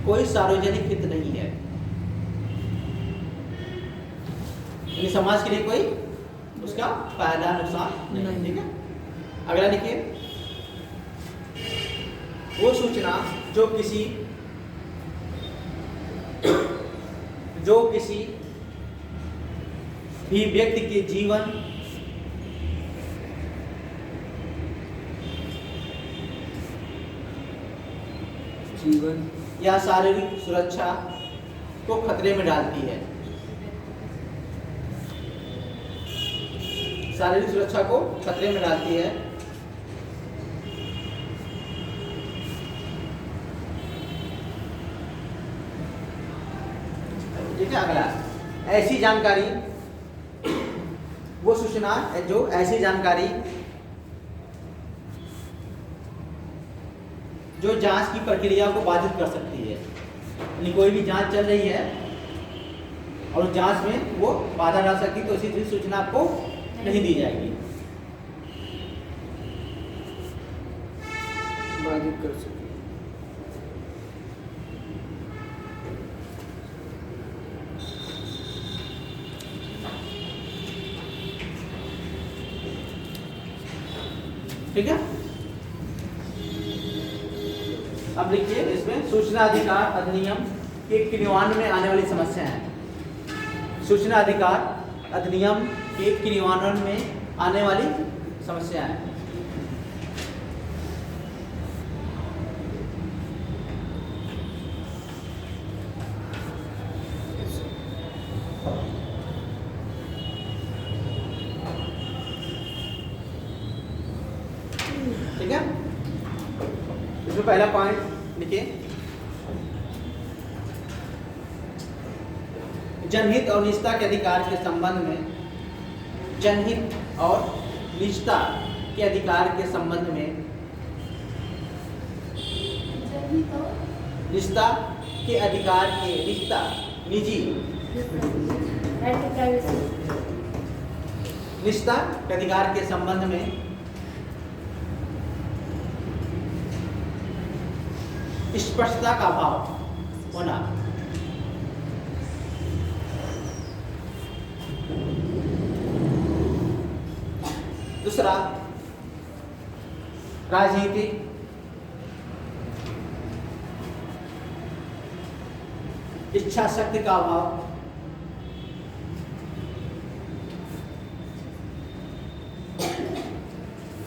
कोई सार्वजनिक हित नहीं है, यानी समाज के लिए कोई उसका फायदा नुकसान नहीं है, ठीक है। अगला लिखिए, वो सूचना जो किसी भी व्यक्ति के जीवन या शारीरिक सुरक्षा को खतरे में डालती है, शारीरिक सुरक्षा को खतरे में डालती है, ठीक है। अगला, ऐसी जानकारी, वो सूचना जो ऐसी जानकारी जो जांच की प्रक्रिया को बाधित कर सकती है, यानी कोई भी जांच चल रही है और जांच में वो बाधा डाल सकती है, तो इसी तरह सूचना आपको नहीं दी जाएगी, बाधित कर सकती है। ठीक है। अब लिखिए इसमें सूचना अधिकार अधिनियम के क्रियान्वयन में आने वाली समस्याएं। सूचना अधिकार अधिनियम के क्रियान्वयन में आने वाली समस्याएं। ठीक है, इसमें पहला पॉइंट लिखिए, जनहित और निजता के अधिकार के संबंध में, जनहित और निजता के अधिकार के संबंध में, निजता के अधिकार के, निजता निजी, राइट टू प्राइवेसी, निजता के अधिकार के संबंध में स्पष्टता का अभाव होना, दूसरा राजनीतिक इच्छा शक्ति का अभाव,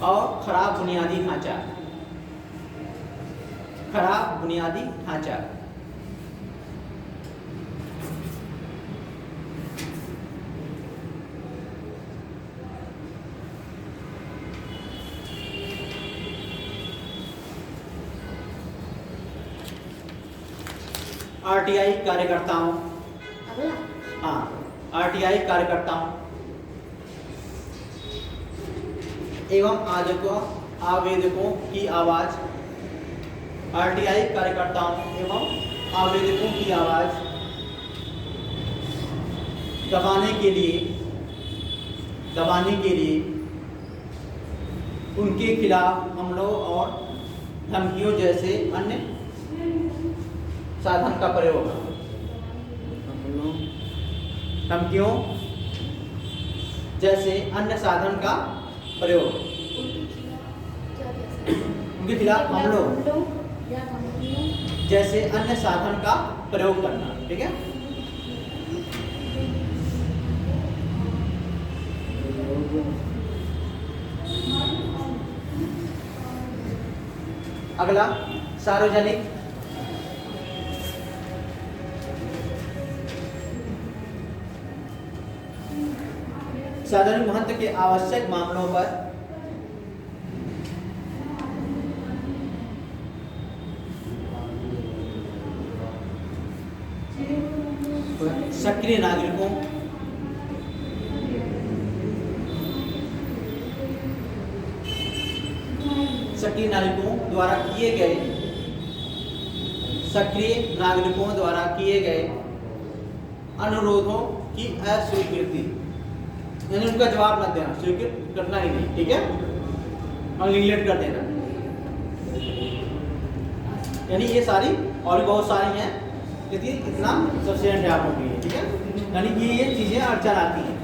और खराब बुनियादी ढांचा, खराब बुनियादी ढांचा। आरटीआई कार्यकर्ताओं, अगला हाँ, आरटीआई कार्यकर्ताओं एवं आवेदकों की आवाज, आरटीआई कार्यकर्ताओं एवं आवेदकों की आवाज दबाने के लिए उनके खिलाफ हमलों और धमकियों जैसे अन्य साधन का प्रयोग, धमकियों जैसे अन्य साधन का प्रयोग, उनके खिलाफ हमलों या धमकियों जैसे अन्य साधन का प्रयोग करना। ठीक है, अगला सार्वजनिक महत्व के आवश्यक मामलों पर सक्रिय नागरिकों द्वारा किए गए अनुरोधों की अस्वीकृति, यानी उनका जवाब मत देना, स्वीकृत करना ही नहीं। ठीक है, और निग्लेक्ट कर देना, यानी ये सारी और भी बहुत सारी हैं, यदि इतना सफिशिएंट है आप लोगों के लिए। ठीक है, यानी कि ये चीज़ें अड़चन आती हैं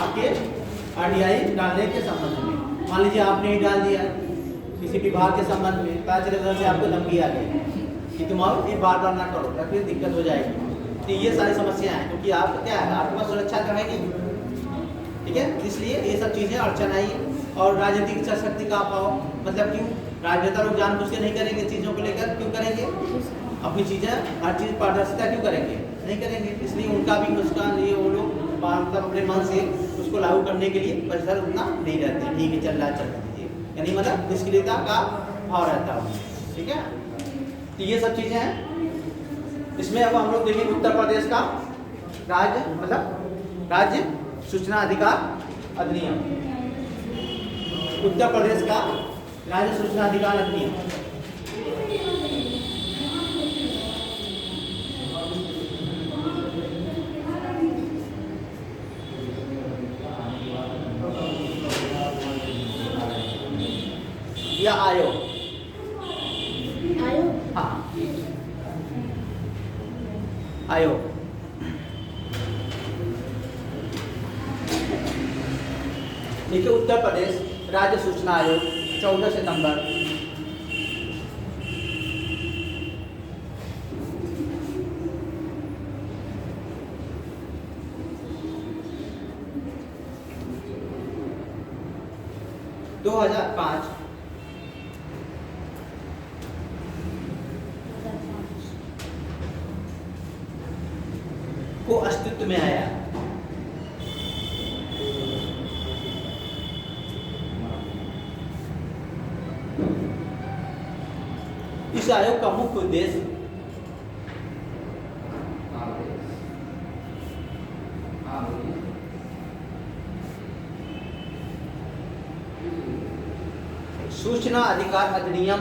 आपके RTI डालने के संबंध में। मान लीजिए आपने ही डाल दिया किसी विभाग के संबंध में, पता चले उधर से आपको धमकी आ गई कि तुम और ये बार ना करो या फिर दिक्कत हो जाएगी। तो ये सारी समस्याएं हैं, क्योंकि आप क्या है, आपके पास सुरक्षा तो है नहीं। ठीक है, इसलिए ये सब चीज़ें अड़चन आई। और राजनीतिक इच्छा शक्ति का अभाव, मतलब क्यों राजनेता लोग जानबूझ के नहीं करेंगे चीज़ों को लेकर, क्यों करेंगे? अपनी चीज़ें हर चीज़ पारदर्शिता क्यों करेंगे? नहीं करेंगे। इसलिए उनका भी उसका ये वो लोग मतलब अपने मन से उसको लागू करने के लिए परिसर उतना नहीं रहते। ठीक है, चल रहा चल दीजिए, यानी मतलब निष्क्रियता का भाव रहता है। ठीक है, तो ये सब चीज़ें हैं। इसमें अब हम लोग देखेंगे उत्तर प्रदेश का राज्य सूचना अधिकार अधिनियम। उत्तर प्रदेश का राज्य सूचना अधिकार अधिनियम या आयोग, हाँ आयोग। देखिए, उत्तर प्रदेश राज्य सूचना आयोग 14 सितंबर 2005 को अस्तित्व में आया। इस आयोग का मुख्य उद्देश्य सूचना अधिकार अधिनियम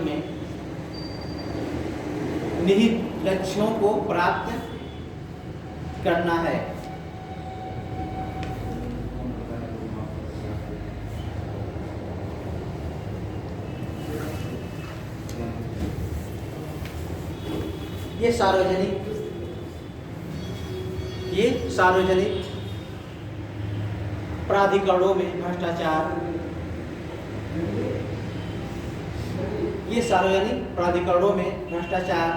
में निहित लक्ष्यों को प्राप्त करना है। ये सार्वजनिक प्राधिकरणों में भ्रष्टाचार,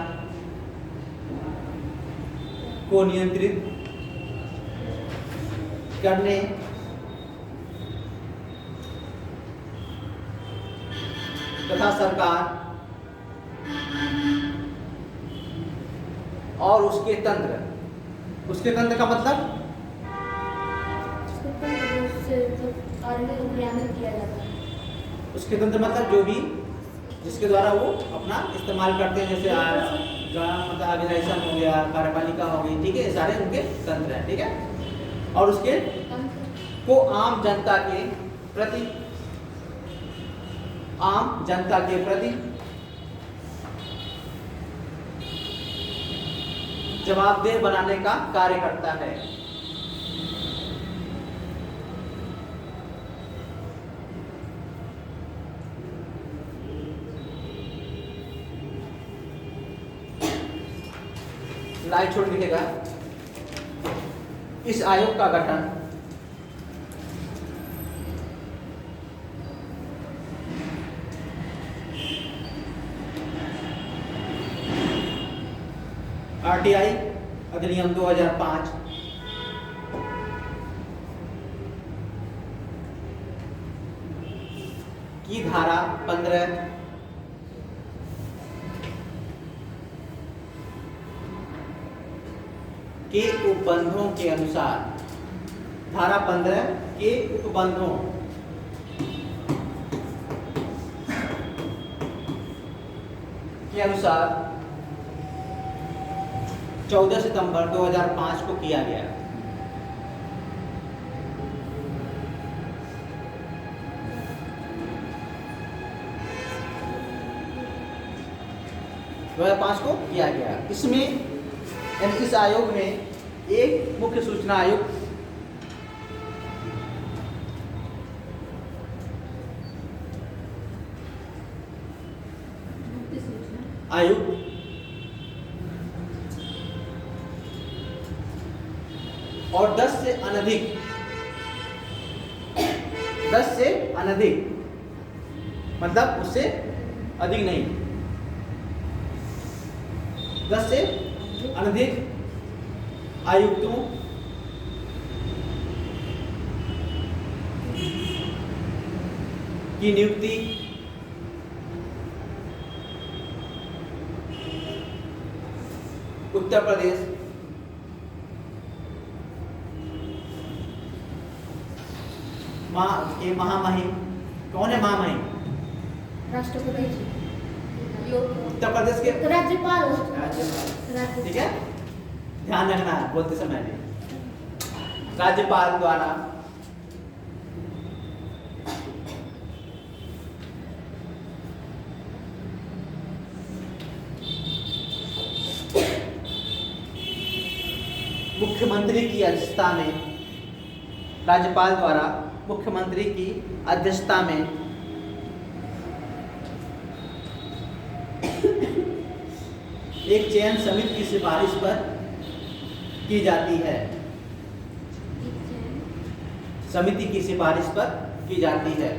को नियंत्रित करने तथा सरकार और उसके तंत्र का मतलब उसके तंत्र मतलब जो भी जिसके द्वारा वो अपना इस्तेमाल करते हैं, जैसे मतलब ऑर्गेनाइजेशन हो गया, कार्यपालिका हो गई। ठीक है, ये सारे उनके तंत्र हैं। ठीक है, और उसके को आम जनता के प्रति जवाबदेह बनाने का कार्य करता है। लाइट छोड़ दिखेगा। इस आयोग का गठन आरटीआई अधिनियम 2005 की धारा 15 के उपबंधों के अनुसार, धारा 15 के उपबंधों के अनुसार 14 सितंबर 2005 को किया गया। को किया गया। इसमें इस आयोग में एक मुख्य सूचना आयुक्त, और 10 से अनधिक मतलब उससे अधिक नहीं, 10 से अनधिक आयुक्तों की नियुक्ति उत्तर प्रदेश महामहिम, कौन है महामहिम? राष्ट्रपति जी, उत्तर प्रदेश के राज्यपाल। ठीक है, ध्यान रखना है बोलते समय भी। राज्यपाल द्वारा मुख्यमंत्री की अध्यक्षता में, राज्यपाल द्वारा मुख्यमंत्री की अध्यक्षता में एक चयन समिति की सिफारिश पर की जाती है। समिति की सिफारिश पर की जाती है।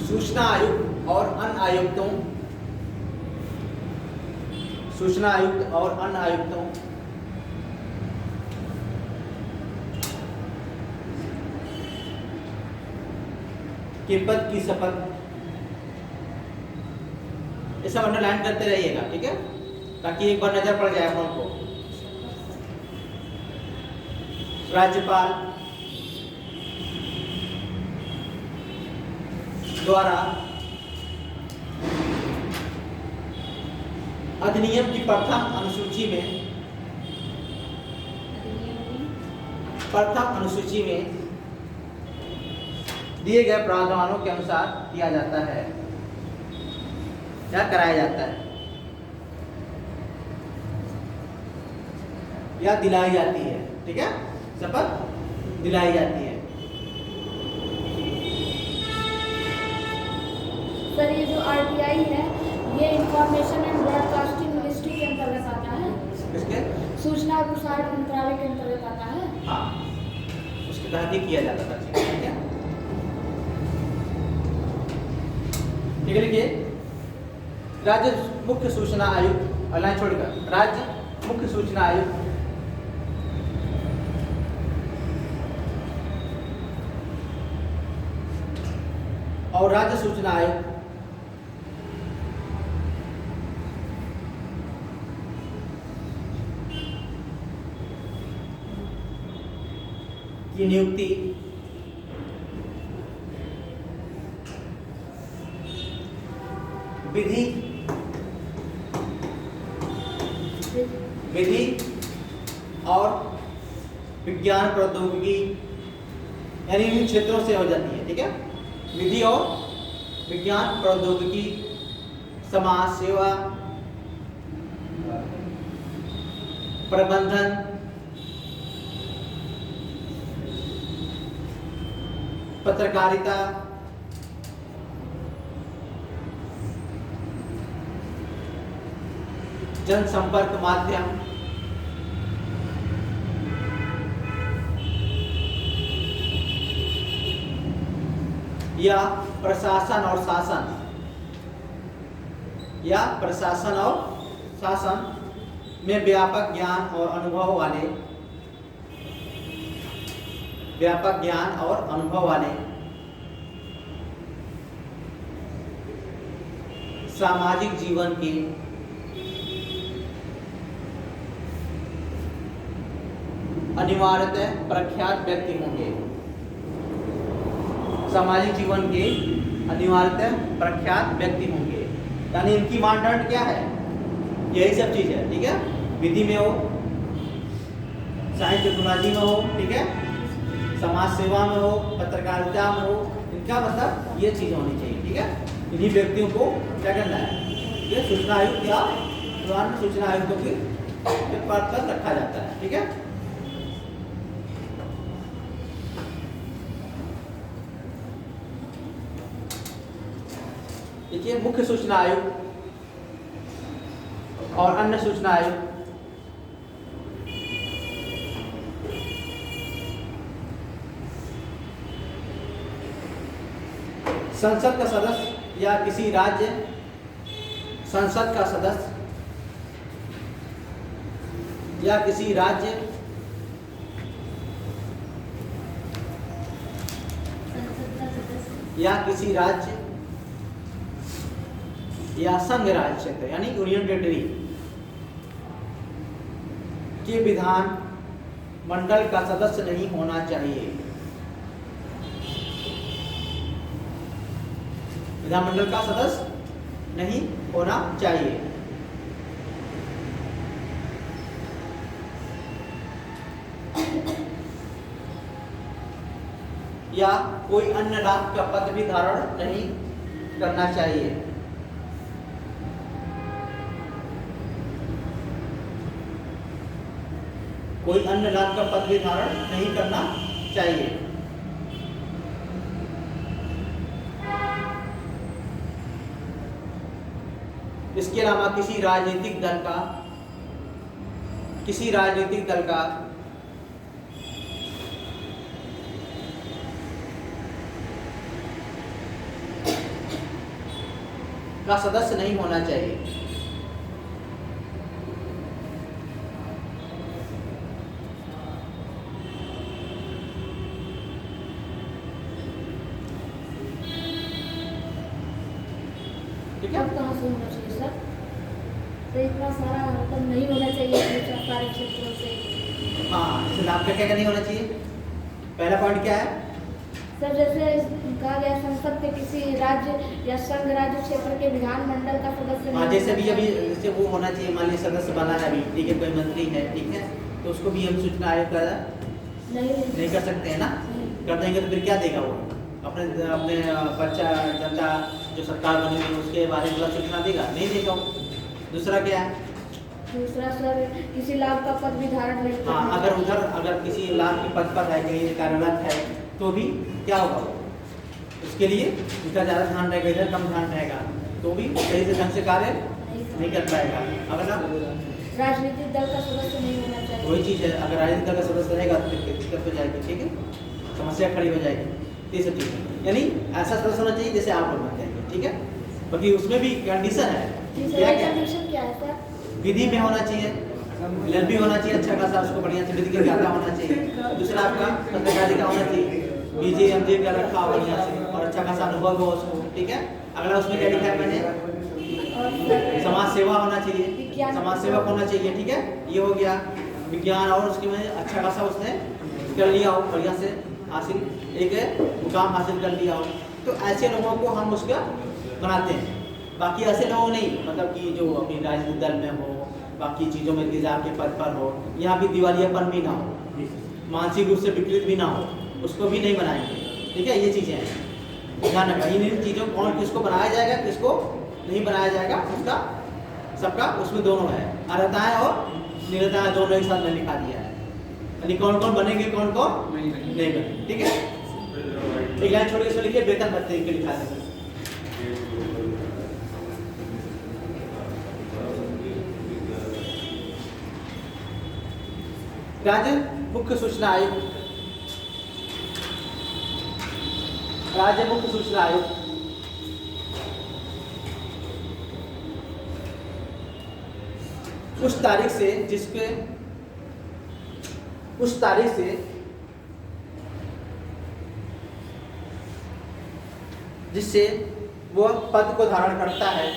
सूचना आयुक्त और अन्य आयुक्तों, सूचना आयुक्त और अन्य आयुक्तों के पद की शपथ, ऐसा अंडरलाइन करते रहिएगा, ठीक है, ताकि एक बार नजर पड़ जाए हम को। राज्यपाल द्वारा अधिनियम की प्रथम अनुसूची में दिए गए प्रावधानों के अनुसार किया जाता है, क्या कराया जाता है या दिलाई जाती है, ठीक है, शपथ दिलाई जाती है। सर ये जो आरटीआई है ये इंफॉर्मेशन एंड ब्रॉडकास्टिंग मिनिस्ट्री के अंतर्गत आता है, किसके? सूचना और प्रसारण मंत्रालय के अंतर्गत आता है। हाँ, उसके तहत ही किया जाता था, ठीक है। ठीक है, लिखिए, राज्य मुख्य सूचना आयुक्त, लाइन छोड़कर, राज्य मुख्य सूचना आयुक्त और राज्य सूचना आयुक्त की नियुक्ति विधि और विज्ञान प्रौद्योगिकी, यानी इन क्षेत्रों से हो जाती है, ठीक है। विधि और विज्ञान प्रौद्योगिकी, समाज सेवा, प्रबंधन, पत्रकारिता, जनसंपर्क माध्यम, या प्रशासन और शासन में व्यापक ज्ञान और अनुभव वाले सामाजिक जीवन के अनिवार्यतः प्रख्यात व्यक्ति होंगे। सामाजिक जीवन के अनिवार्यतः प्रख्यात व्यक्ति होंगे। यानी इनकी मानदंड क्या है? यही सब चीज है, ठीक है। विधि में हो, साहित्य टेक्नोलॉजी में हो, ठीक है, समाज सेवा में हो, पत्रकारिता में हो, इनका मतलब ये चीज होनी चाहिए, ठीक है। इन्हीं व्यक्तियों को क्या करना है? ये सूचना आयुक्त या प्रधान सूचना आयुक्तों के पद पर रखा जाता है, ठीक है। देखिए, मुख्य सूचना आयुक्त और अन्य सूचना आयुक्त संसद का सदस्य या किसी राज्य संसद का सदस्य या किसी राज्य या संघ राज्य क्षेत्र यानी यूनियन टेरिटरी के विधान मंडल का सदस्य नहीं होना चाहिए। विधानमंडल का सदस्य नहीं होना चाहिए। या कोई अन्य लाभ का पद भी धारण नहीं करना चाहिए। कोई अन्य लाभ का पद भी धारण नहीं करना चाहिए। इसके अलावा किसी राजनीतिक दल का सदस्य नहीं होना चाहिए। ठीक है। अब कहाँ से होना चाहिए सर? तो इतना सारा मतलब नहीं होना चाहिए सरकारी क्षेत्रों से। हाँ, इसमें लाभ का क्या नहीं होना चाहिए? पहला पॉइंट क्या है सर? जैसे कहा गया संसद के किसी राज्य या संघ राज्य क्षेत्र के विधानमंडल का सदस्य। हाँ, जैसे भी अभी जैसे वो होना चाहिए, मान लीजिए सदस्य बना है अभी, ठीक है, कोई मंत्री है, ठीक है, तो उसको भी हम सूचना आयोग का नहीं कर सकते हैं ना। कर देंगे तो फिर क्या देगा वो? अपने बच्चा जनता जो सरकार बनी हुई उसके बारे में सूचना देगा? नहीं देगा वो। दूसरा क्या है? दूसरा सर किसी लाभ का पद भी धारण नहीं करना। हाँ, अगर किसी लाभ के पद पर है, कहीं कार्यरत है, तो भी क्या होगा वो? उसके लिए उसका ज़्यादा ध्यान रहेगा, इधर कम ध्यान रहेगा, तो भी सही से ढंग से कार्य नहीं कर पाएगा। अगर राजनीतिक दल का सदस्य नहीं होना चाहिए। वही चीज़ है, अगर राजनीतिक दल का सदस्य रहेगा तो फिर दिक्कत हो जाएगी, ठीक है, समस्या खड़ी हो जाएगी। ये सब चीज़ यानी ऐसा सदस्य होना चाहिए जैसे आप लोग बनते हैं, ठीक है। बाकी उसमें भी कंडीशन है। क्या कंडीशन क्या है सर? विधि में होना चाहिए, LLB होना चाहिए, अच्छा खासा उसको बढ़िया से विधि के ज्ञाता होना चाहिए। दूसरा आपका पत्रकारिता होना चाहिए, BJ MJ का रखा हो बढ़िया से, और अच्छा खासा अनुभव हो उसको, ठीक है। अगला उसमें क्या लिखा है मैंने? समाज सेवा होना चाहिए, समाज सेवक होना चाहिए, ठीक है। ये हो गया विज्ञान, और उसके में अच्छा खासा उसने कर लिया हो, बढ़िया से हासिल एक मुकाम हासिल कर लिया हो, तो ऐसे लोगों को हम उसका बनाते हैं। बाकी ऐसे लोग नहीं, मतलब कि जो अपनी राजनीतिक दल में हो, बाकी चीज़ों में इंतजार के पद पर हो, यहाँ भी दिवालियापन भी ना हो, मानसिक रूप से विकृत भी ना हो, उसको भी नहीं बनाएंगे, ठीक है। ये चीज़ें हैं, ध्यान रखना। इन चीज़ों कौन किसको बनाया जाएगा, किसको नहीं बनाया जाएगा, उसका सबका उसमें दोनों है, अर्हताएँ और निरताएँ दोनों एक साथ में लिखा दिया है। यानी कौन कौन बनेंगे, कौन कौन नहीं बनेंगे, ठीक है। एक लाइन छोड़ के इसमें लिखिए, वेतन भत्ते के लिखा है। राज्य मुख्य सूचना आयुक्त राज्य मुख्य सूचना आयुक्त उस तारीख से जिससे वह पद को धारण करता है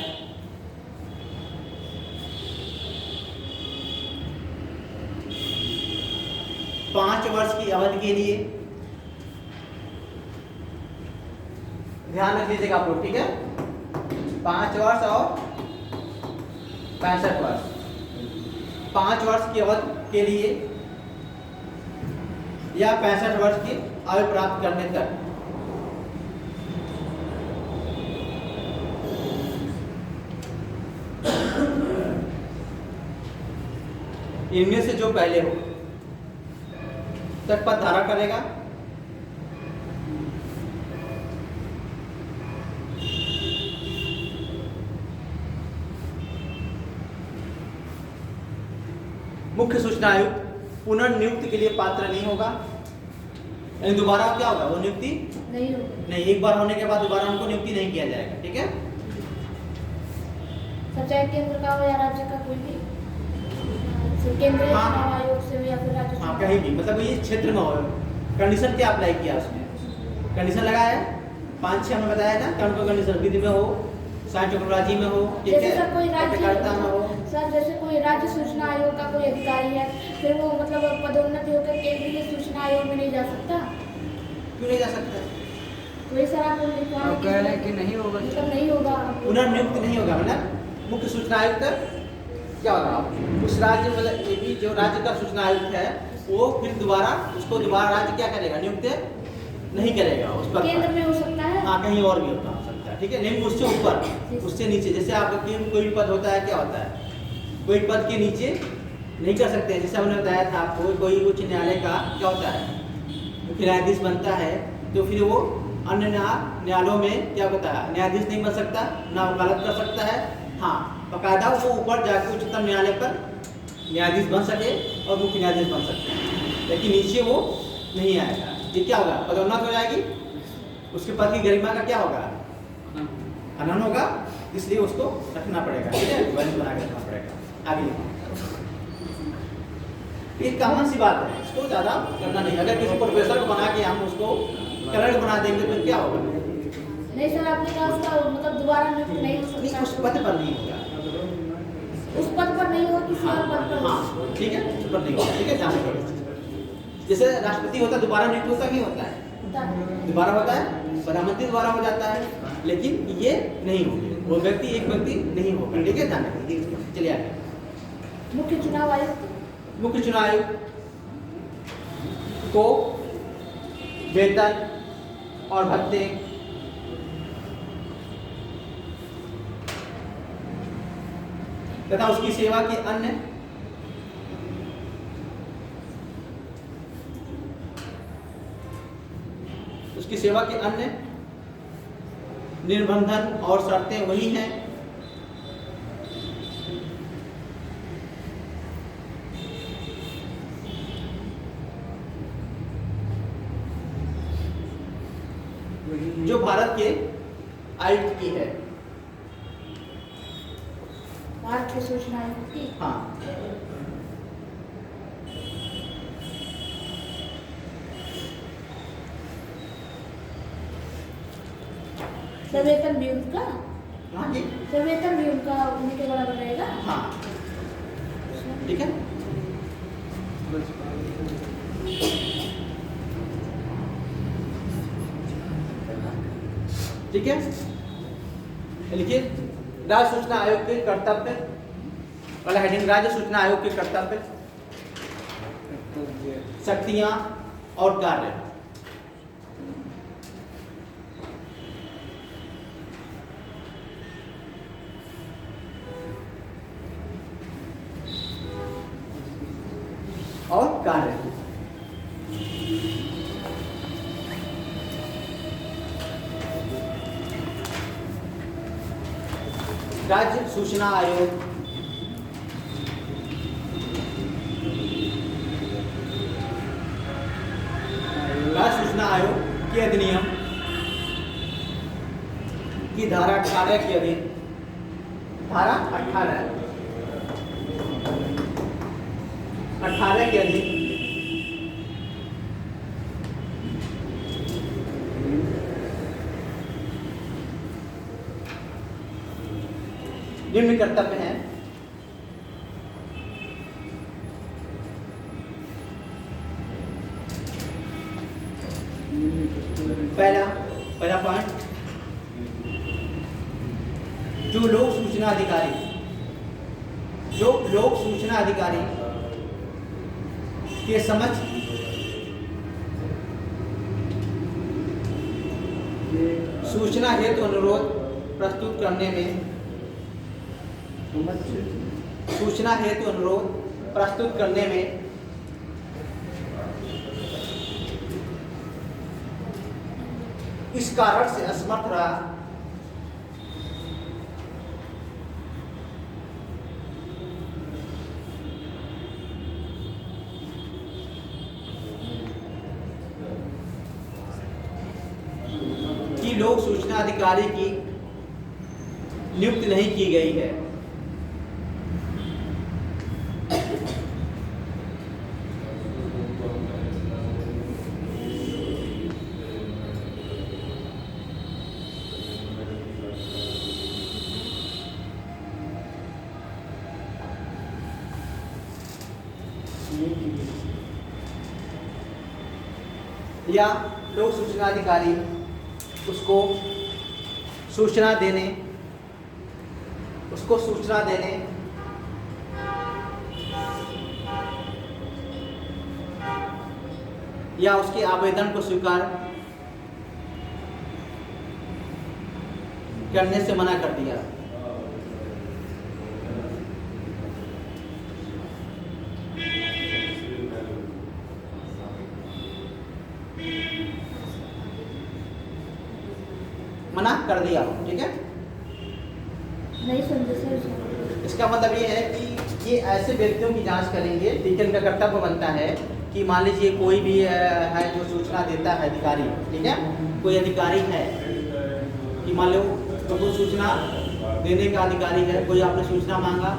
पांच वर्ष की अवधि के लिए, ध्यान रख लीजिएगा आप लोग, ठीक है, 5 वर्ष और 65 वर्ष, 5 वर्ष की अवधि के लिए या 65 वर्ष की आयु प्राप्त करने तक इनमें से जो पहले हो तक पद धारण करेगा। मुख्य सूचना आयुक्त पुनर्नियुक्ति के लिए पात्र नहीं होगा, यानी दोबारा क्या होगा, वो नियुक्ति नहीं होगा। नहीं, एक बार होने के बाद दोबारा उनको नियुक्ति नहीं किया जाएगा, ठीक है। सब चाहे केंद्र का हो या राज्य का, कोई भी केंद्रीय हाँ। चुनाव आयोग से हो या फिर राज्य हाँ, चुनाव कहीं भी, मतलब ये क्षेत्र में हो। कंडीशन क्या अप्लाई किया उसने, कंडीशन लगाया 5-6 हमें बताया ना, कौन कौन कंडीशन, विधि में हो, साइंस टेक्नोलॉजी में हो, ठीक जैसे है, सर कोई पत्रकारिता में हो। सर जैसे कोई राज्य सूचना आयोग का कोई अधिकारी है, फिर वो मतलब पदोन्नति होकर केंद्रीय सूचना आयोग में नहीं जा सकता, क्यों नहीं जा सकता? तो ये सर आप लोग लिखवा आप कह रहे हैं कि नहीं होगा। मतलब नहीं होगा। पुनर्नियुक्त नहीं होगा, मतलब मुख्य सूचना आयुक्त क्या होगा, उस राज्य मतलब ये भी जो राज्य का सूचना आयुक्त है वो फिर दोबारा उसको राज्य क्या करेगा, नियुक्त नहीं करेगा उस पर। केंद्र में हो सकता है, हाँ, कहीं और भी हो सकता है, ठीक है, लेकिन उससे ऊपर उससे नीचे, जैसे आपका कोई भी पद होता है, क्या होता है, कोई पद के नीचे नहीं कर सकते हैं। जैसे हमने बताया था आपको, कोई उच्च न्यायालय का क्या होता है, मुख्य न्यायाधीश बनता है, तो फिर वो अन्य न्यायालयों में क्या होता है, न्यायाधीश नहीं बन सकता, ना वकालत कर सकता है। हाँ, बकायदा वो ऊपर जाके उच्चतम न्यायालय पर न्यायाधीश बन सके और मुख्य न्यायाधीश बन सकते हैं, लेकिन नीचे वो नहीं आएगा। ये क्या होगा, पदोन्नत हो जाएगी, उसके पद की गरिमा का क्या होगा, हनन होगा, इसलिए उसको रखना पड़ेगा, ठीक है, वैल्यू बना के रखना पड़ेगा। आगे ये कॉमन सी बात है, इसको ज़्यादा करना नहीं। अगर किसी प्रोफेसर को बना के हम उसको कलर बना देंगे तो क्या होगा, नहीं सर आपने कहा उसका मतलब दोबारा नियुक्त नहीं हो नहीं, सकता, उस पद पर नहीं होगा। उस पद पर नहीं होगा, किसी और पद पर हाँ, हो। ठीक है, उस पर नहीं होगा, ठीक है, ध्यान रखिए। जैसे राष्ट्रपति होता है दोबारा नियुक्त होता नहीं होता है, होता है। दोबारा होता है, प्रधानमंत्री दोबारा हो जाता है, लेकिन ये नहीं होगी, वो व्यक्ति एक व्यक्ति नहीं होगा, ठीक है, ध्यान रखिए। चलिए आगे। मुख्य चुनाव आयुक्त मुख्य चुनाव आयुक्त को वेतन और भत्ते तथा उसकी सेवा के अन्य निर्बंधन और शर्तें वही हैं जो भारत के आयुक्त की है। भारत के सूचना आयोग की। हाँ, सर वेतन भी उनका, हाँ जी, सर वेतन भी उनका उन्हीं के बराबर रहेगा। हाँ, ठीक है। ठीक है, लिखिए राज्य सूचना आयोग के कर्तव्य, वाला हेडिंग राज्य सूचना आयोग के कर्तव्य, शक्तियां और कार्य। और कार्य राज्य सूचना आयोग राज्य सूचना आयोग के अधिनियम की धारा 18 के अधीन, धारा 18 के अधीन निम्न कर्तव्य हैं। पहला पॉइंट, जो लोक सूचना अधिकारी के समक्ष सूचना हेतु अनुरोध प्रस्तुत करने में इस कारण से असमर्थ रहा कि लोक सूचना अधिकारी की नियुक्ति नहीं की गई है। या लोक सूचना अधिकारी उसको सूचना देने या उसके आवेदन को स्वीकार करने से मना कर दिया। मना कर दिया, ठीक है। नहीं समझे सर। इसका मतलब ये है कि ये ऐसे व्यक्तियों की जांच करेंगे, ठीक है। इनका कर्तव्य बनता है कि मान लीजिए कोई भी है जो सूचना देता है अधिकारी, ठीक है। कोई अधिकारी है कि मान लो तो कोई सूचना देने का अधिकारी है, कोई आपने सूचना मांगा,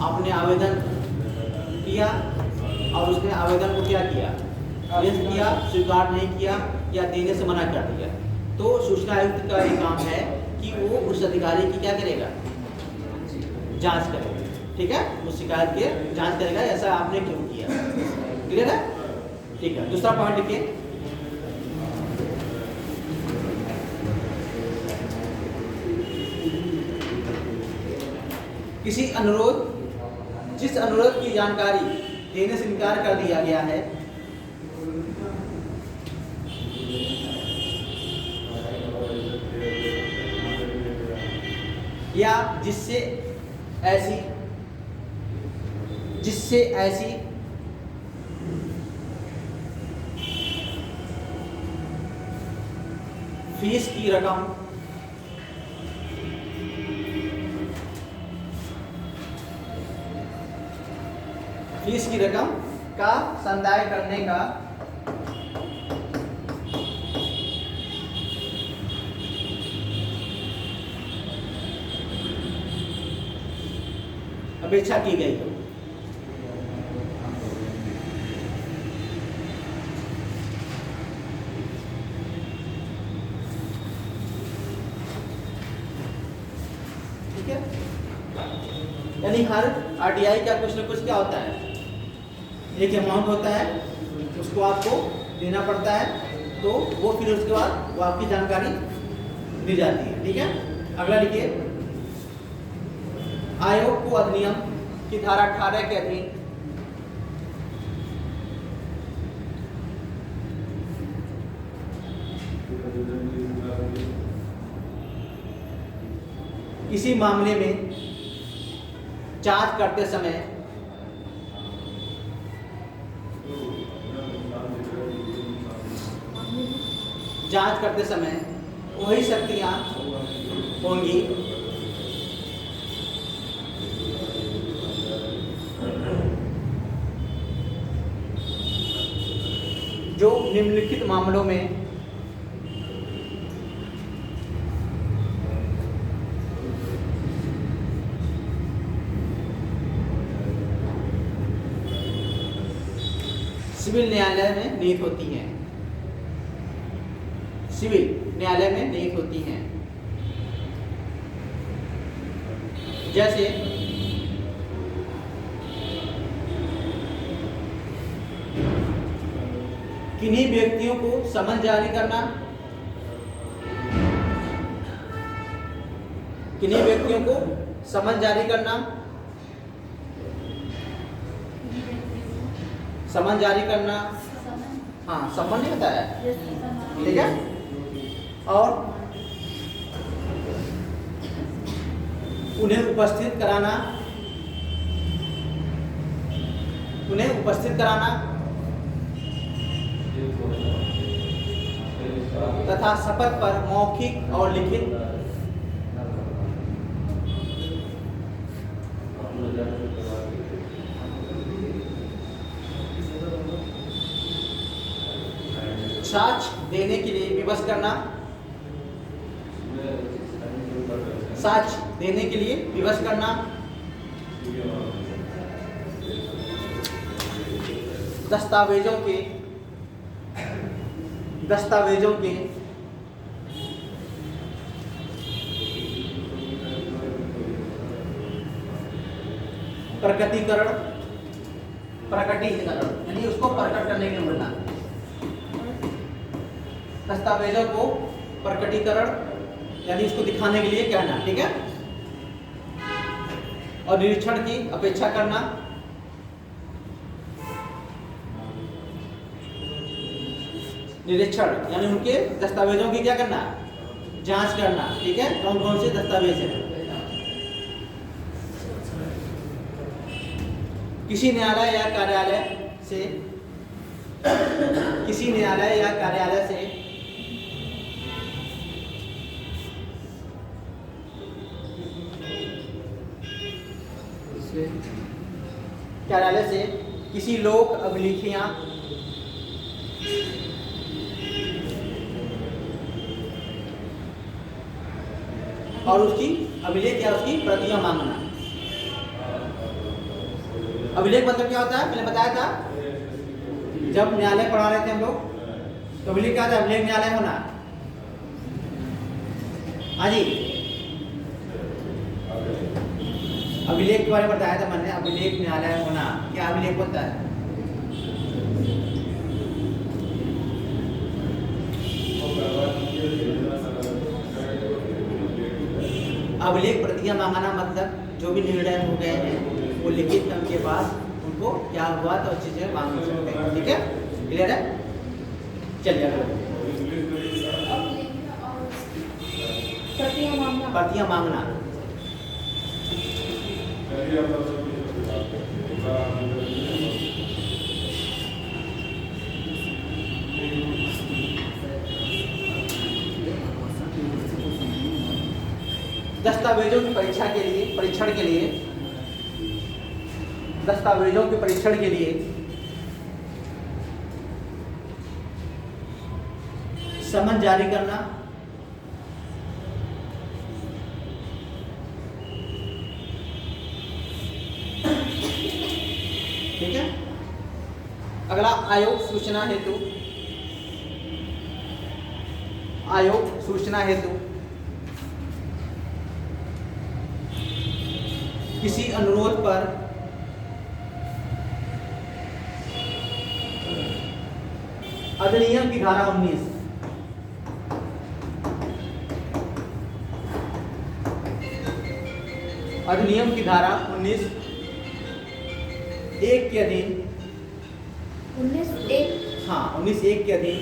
आपने आवेदन किया और उसने आवेदन को क्या किया, स्वीकार नहीं किया या देने से मना कर दिया। तो सूचना आयुक्त का ये काम है कि वो उस अधिकारी की क्या करेगा, जांच करेगा, ठीक है। उस शिकायत की जांच करेगा, ऐसा आपने क्यों किया, क्लियर है, ठीक है। दूसरा पॉइंट लिखिए, जिस अनुरोध की जानकारी देने से इनकार कर दिया गया है या जिससे ऐसी फीस की रकम का संदाय करने का अपेक्षा की गई हो। ठीक है, यानी हर आरटीआई का कुछ न कुछ क्या होता है, एक अमाउंट होता है, उसको आपको देना पड़ता है, तो वो फिर उसके बाद वो आपकी जानकारी दी जाती है, ठीक है। अगला लिखिए, आयोग को अधिनियम की धारा 18 के अधीन किसी मामले में जांच करते समय वही शक्तियां होंगी जो निम्नलिखित मामलों में सिविल न्यायालय में निहित होती हैं। सिविल न्यायालय में निहित होती हैं। जैसे किन्हीं व्यक्तियों को समन जारी करना, किन्हीं व्यक्तियों को समन जारी करना, समन जारी करना, हाँ समन नहीं होता है, ठीक है। और उन्हें उपस्थित कराना, उन्हें उपस्थित कराना तथा शपथ पर मौखिक और लिखित साक्ष्य देने के लिए विवश करना, साक्ष्य देने के लिए विवश करना, दस्तावेजों के प्रकटीकरण यानी उसको प्रकट करने के लिए बोलना, दस्तावेजों को प्रकटीकरण यानी उसको दिखाने के लिए कहना, ठीक है। और निरीक्षण की अपेक्षा करना, निरीक्षण यानी उनके दस्तावेजों की क्या करना, जांच करना, ठीक है, कौन कौन से दस्तावेज हैं। किसी न्यायालय या कार्यालय से किसी लोक अभिलेखियां और उसकी अभिलेख या उसकी प्रतियां मांगना। अभिलेख मतलब क्या होता है, मैंने बताया था जब न्यायालय पढ़ा रहे थे हम लोग, तो अभिलेख क्या था, अभिलेख न्यायालय होना। हाँ जी, अभिलेख के बारे में बताया था मैंने, अभिलेख न्यायालय होना। क्या अभिलेख होता है, अभिलेख प्रतियां मांगना मतलब जो भी निर्णय हो गए हैं वो लिखित क्रम के बाद उनको क्या हुआ तो अच्छी चीजें मांग सकते हैं, ठीक है, क्लियर है। चलिए प्रतियां मांगना, दस्तावेजों की परीक्षण के लिए समन जारी करना, ठीक है। अगला आयोग सूचना हेतु किसी अनुरोध पर अधिनियम की धारा 19 1 के अधीन 19(1) के अधीन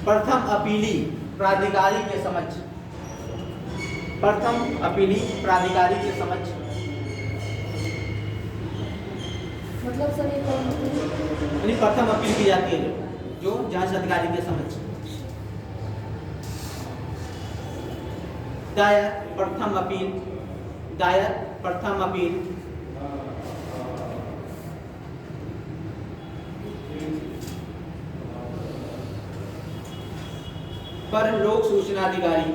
प्रथम अपीली प्राधिकारी के समक्ष मतलब सर ये कौन होता है? यानी प्रथम अपील की जाती है जो जांच अधिकारी के समक्ष। दायर प्रथम अपील पर लोक सूचना अधिकारी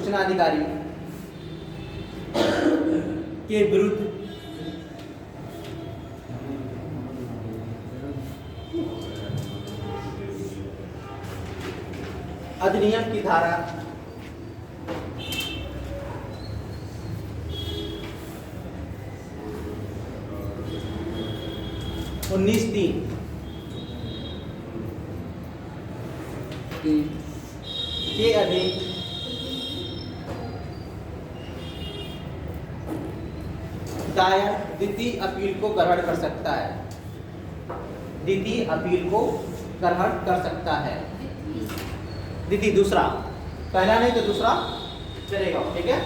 सूचना अधिकारी के विरुद्ध अधिनियम की धारा 19(3) के अधीन दायर द्वितीय अपील को ग्रहण कर सकता है। द्वितीय अपील को ग्रहण कर सकता है। द्वितीय दूसरा, पहला नहीं तो दूसरा चलेगा, ठीक है।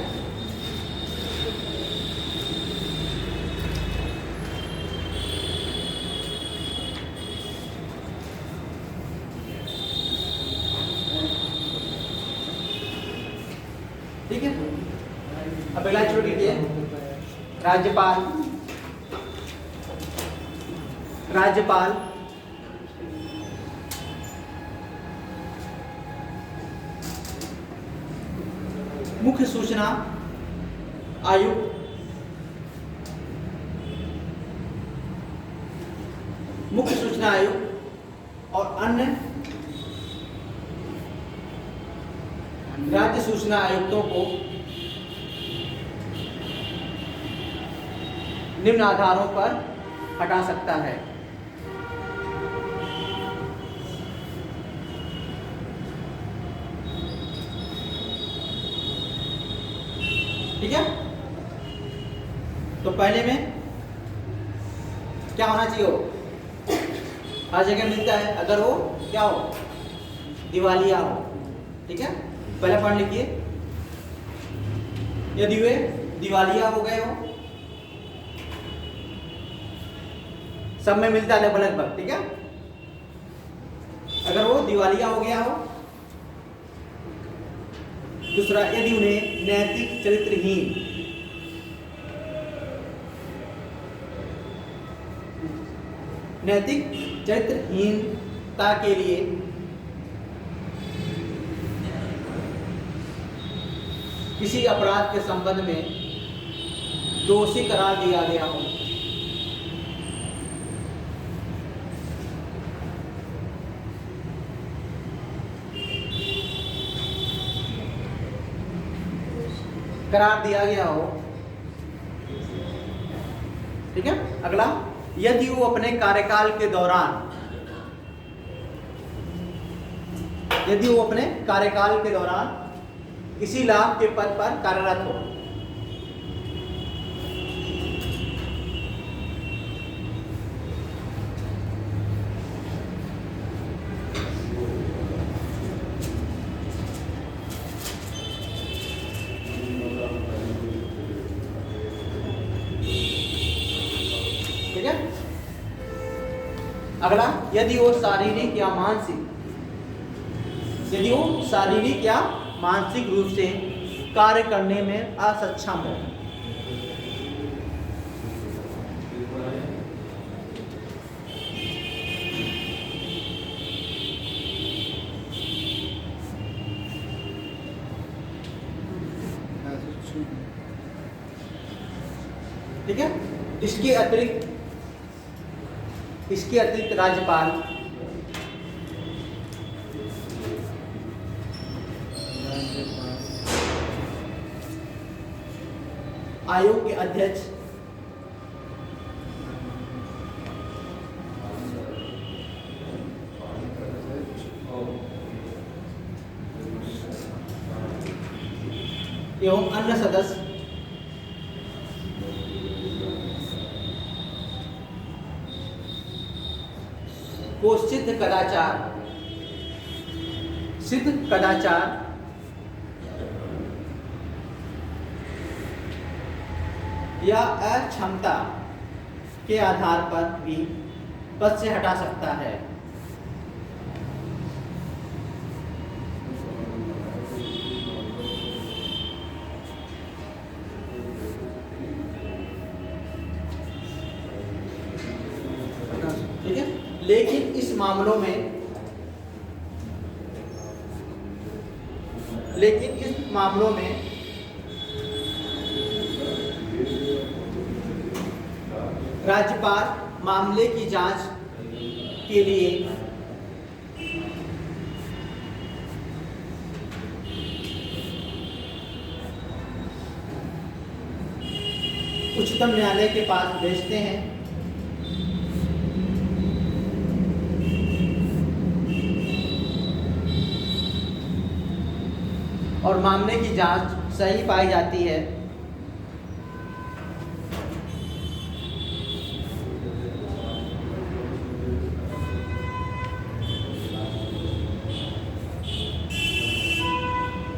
ठीक है, अब अगला छोड़ लीजिए। राज्यपाल मुख्य सूचना आयुक्त और अन्य राज्य सूचना आयुक्तों को निम्न आधारों पर हटा सकता है। ठीक है, तो पहले में क्या होना चाहिए? हो हर जगह मिलता है, अगर वो क्या हो, दिवालिया हो। ठीक है, पहले पढ़ लिखिए। यदि वे दिवालिया हो गए हो, सब में मिलता है लगभग। ठीक है, अगर वो दिवालिया हो गया हो। दूसरा, यदि उन्हें नैतिक चरित्रहीनता के लिए किसी अपराध के संबंध में दोषी करार दिया गया हो। ठीक है, अगला, यदि वो अपने कार्यकाल के दौरान किसी लाभ के पद पर कार्यरत हो। ठीक है, अगला, यदि वो शारीरिक या मानसिक रूप से कार्य करने में असक्षम हो। ठीक है, इसके अतिरिक्त राज्यपाल आयोग के अध्यक्ष एवं अन्य सदस्य को सिद्ध कदाचार या अक्षमता के आधार पर भी पद से हटा सकता है। ठीक है, लेकिन इस मामलों मामलों में राज्यपाल मामले की जांच के लिए उच्चतम न्यायालय के पास भेजते हैं और मामले की जांच सही पाई जाती है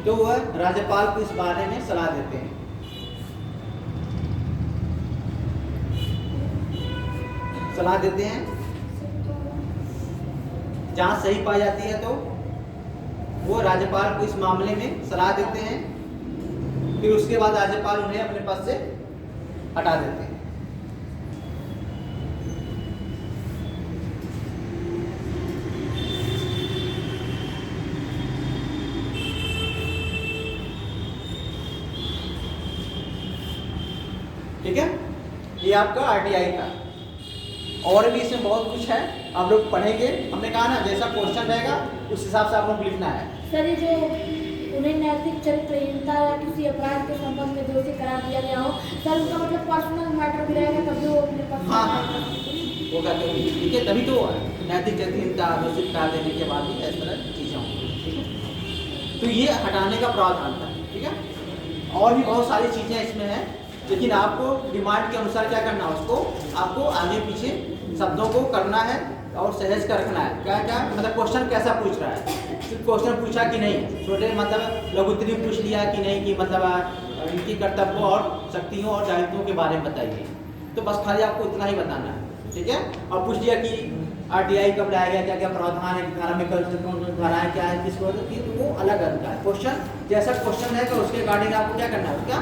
तो वह राज्यपाल को इस बारे में सलाह देते हैं। सलाह देते हैं, जांच सही पाई जाती है तो वो राज्यपाल को इस मामले में सलाह देते हैं, फिर उसके बाद राज्यपाल उन्हें अपने पद से हटा देते हैं। ठीक है, ये आपका आरटीआई था। और भी इसमें बहुत कुछ है, आप लोग पढ़ेंगे। हमने कहा ना जैसा क्वेश्चन रहेगा उस हिसाब से आप लोग लिखना है। सर ये जो उन्हें नैतिक चरित्रहीनता या किसी अपराध के संबंध में दोषी करार दिया गया हो, सर उनका मतलब पर्सनल मैटर भी रहेगा, तभी वो अपने पर्सनल हाँ वो कहते हैं, ठीक है, तभी तो नैतिक चरित्रहीनता दोषी करार देने के बाद ही इस तरह चीज़ें होंगी। ठीक है, तो ये हटाने का प्रावधान था। ठीक है, और भी बहुत सारी चीज़ें इसमें हैं, लेकिन आपको डिमांड के अनुसार क्या करना है, उसको आपको आगे पीछे शब्दों को करना है और सहज कर रखना है। क्या क्या मतलब क्वेश्चन कैसा पूछ रहा है, सिर्फ क्वेश्चन पूछा कि नहीं, छोटे मतलब लघुत्तरी पूछ लिया कि नहीं, कि मतलब इनकी कर्तव्यों और शक्तियों और दायित्वों के बारे में बताइए, तो बस खाली आपको इतना ही बताना है। ठीक है, और पूछ लिया कि आरटीआई कब लाया गया, क्या क्या प्रावधान है, धारा में कौन धाराएं क्या है, किसको, तो वो अलग अलग है। क्वेश्चन जैसा क्वेश्चन है तो उसके अकॉर्डिंग आपको क्या करना है, उसका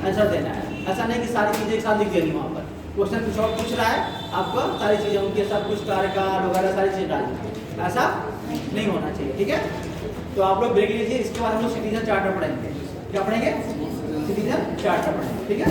आंसर देना है। ऐसा नहीं कि सारी चीज़ें एक साथ लिख देनी वहाँ पर। क्वेश्चन कुछ और पूछ रहा है, आपको सारी चीज़ें उनके सब कुछ कार्यकाल वगैरह सारी चीज़ें डाल दीजिए, ऐसा नहीं होना चाहिए। ठीक है, तो आप लोग ब्रेक लीजिए, इसके बाद हम लोग सिटीजन चार्टर पढ़ेंगे। क्या पढ़ेंगे? सिटीजन चार्टर पढ़ेंगे। ठीक है।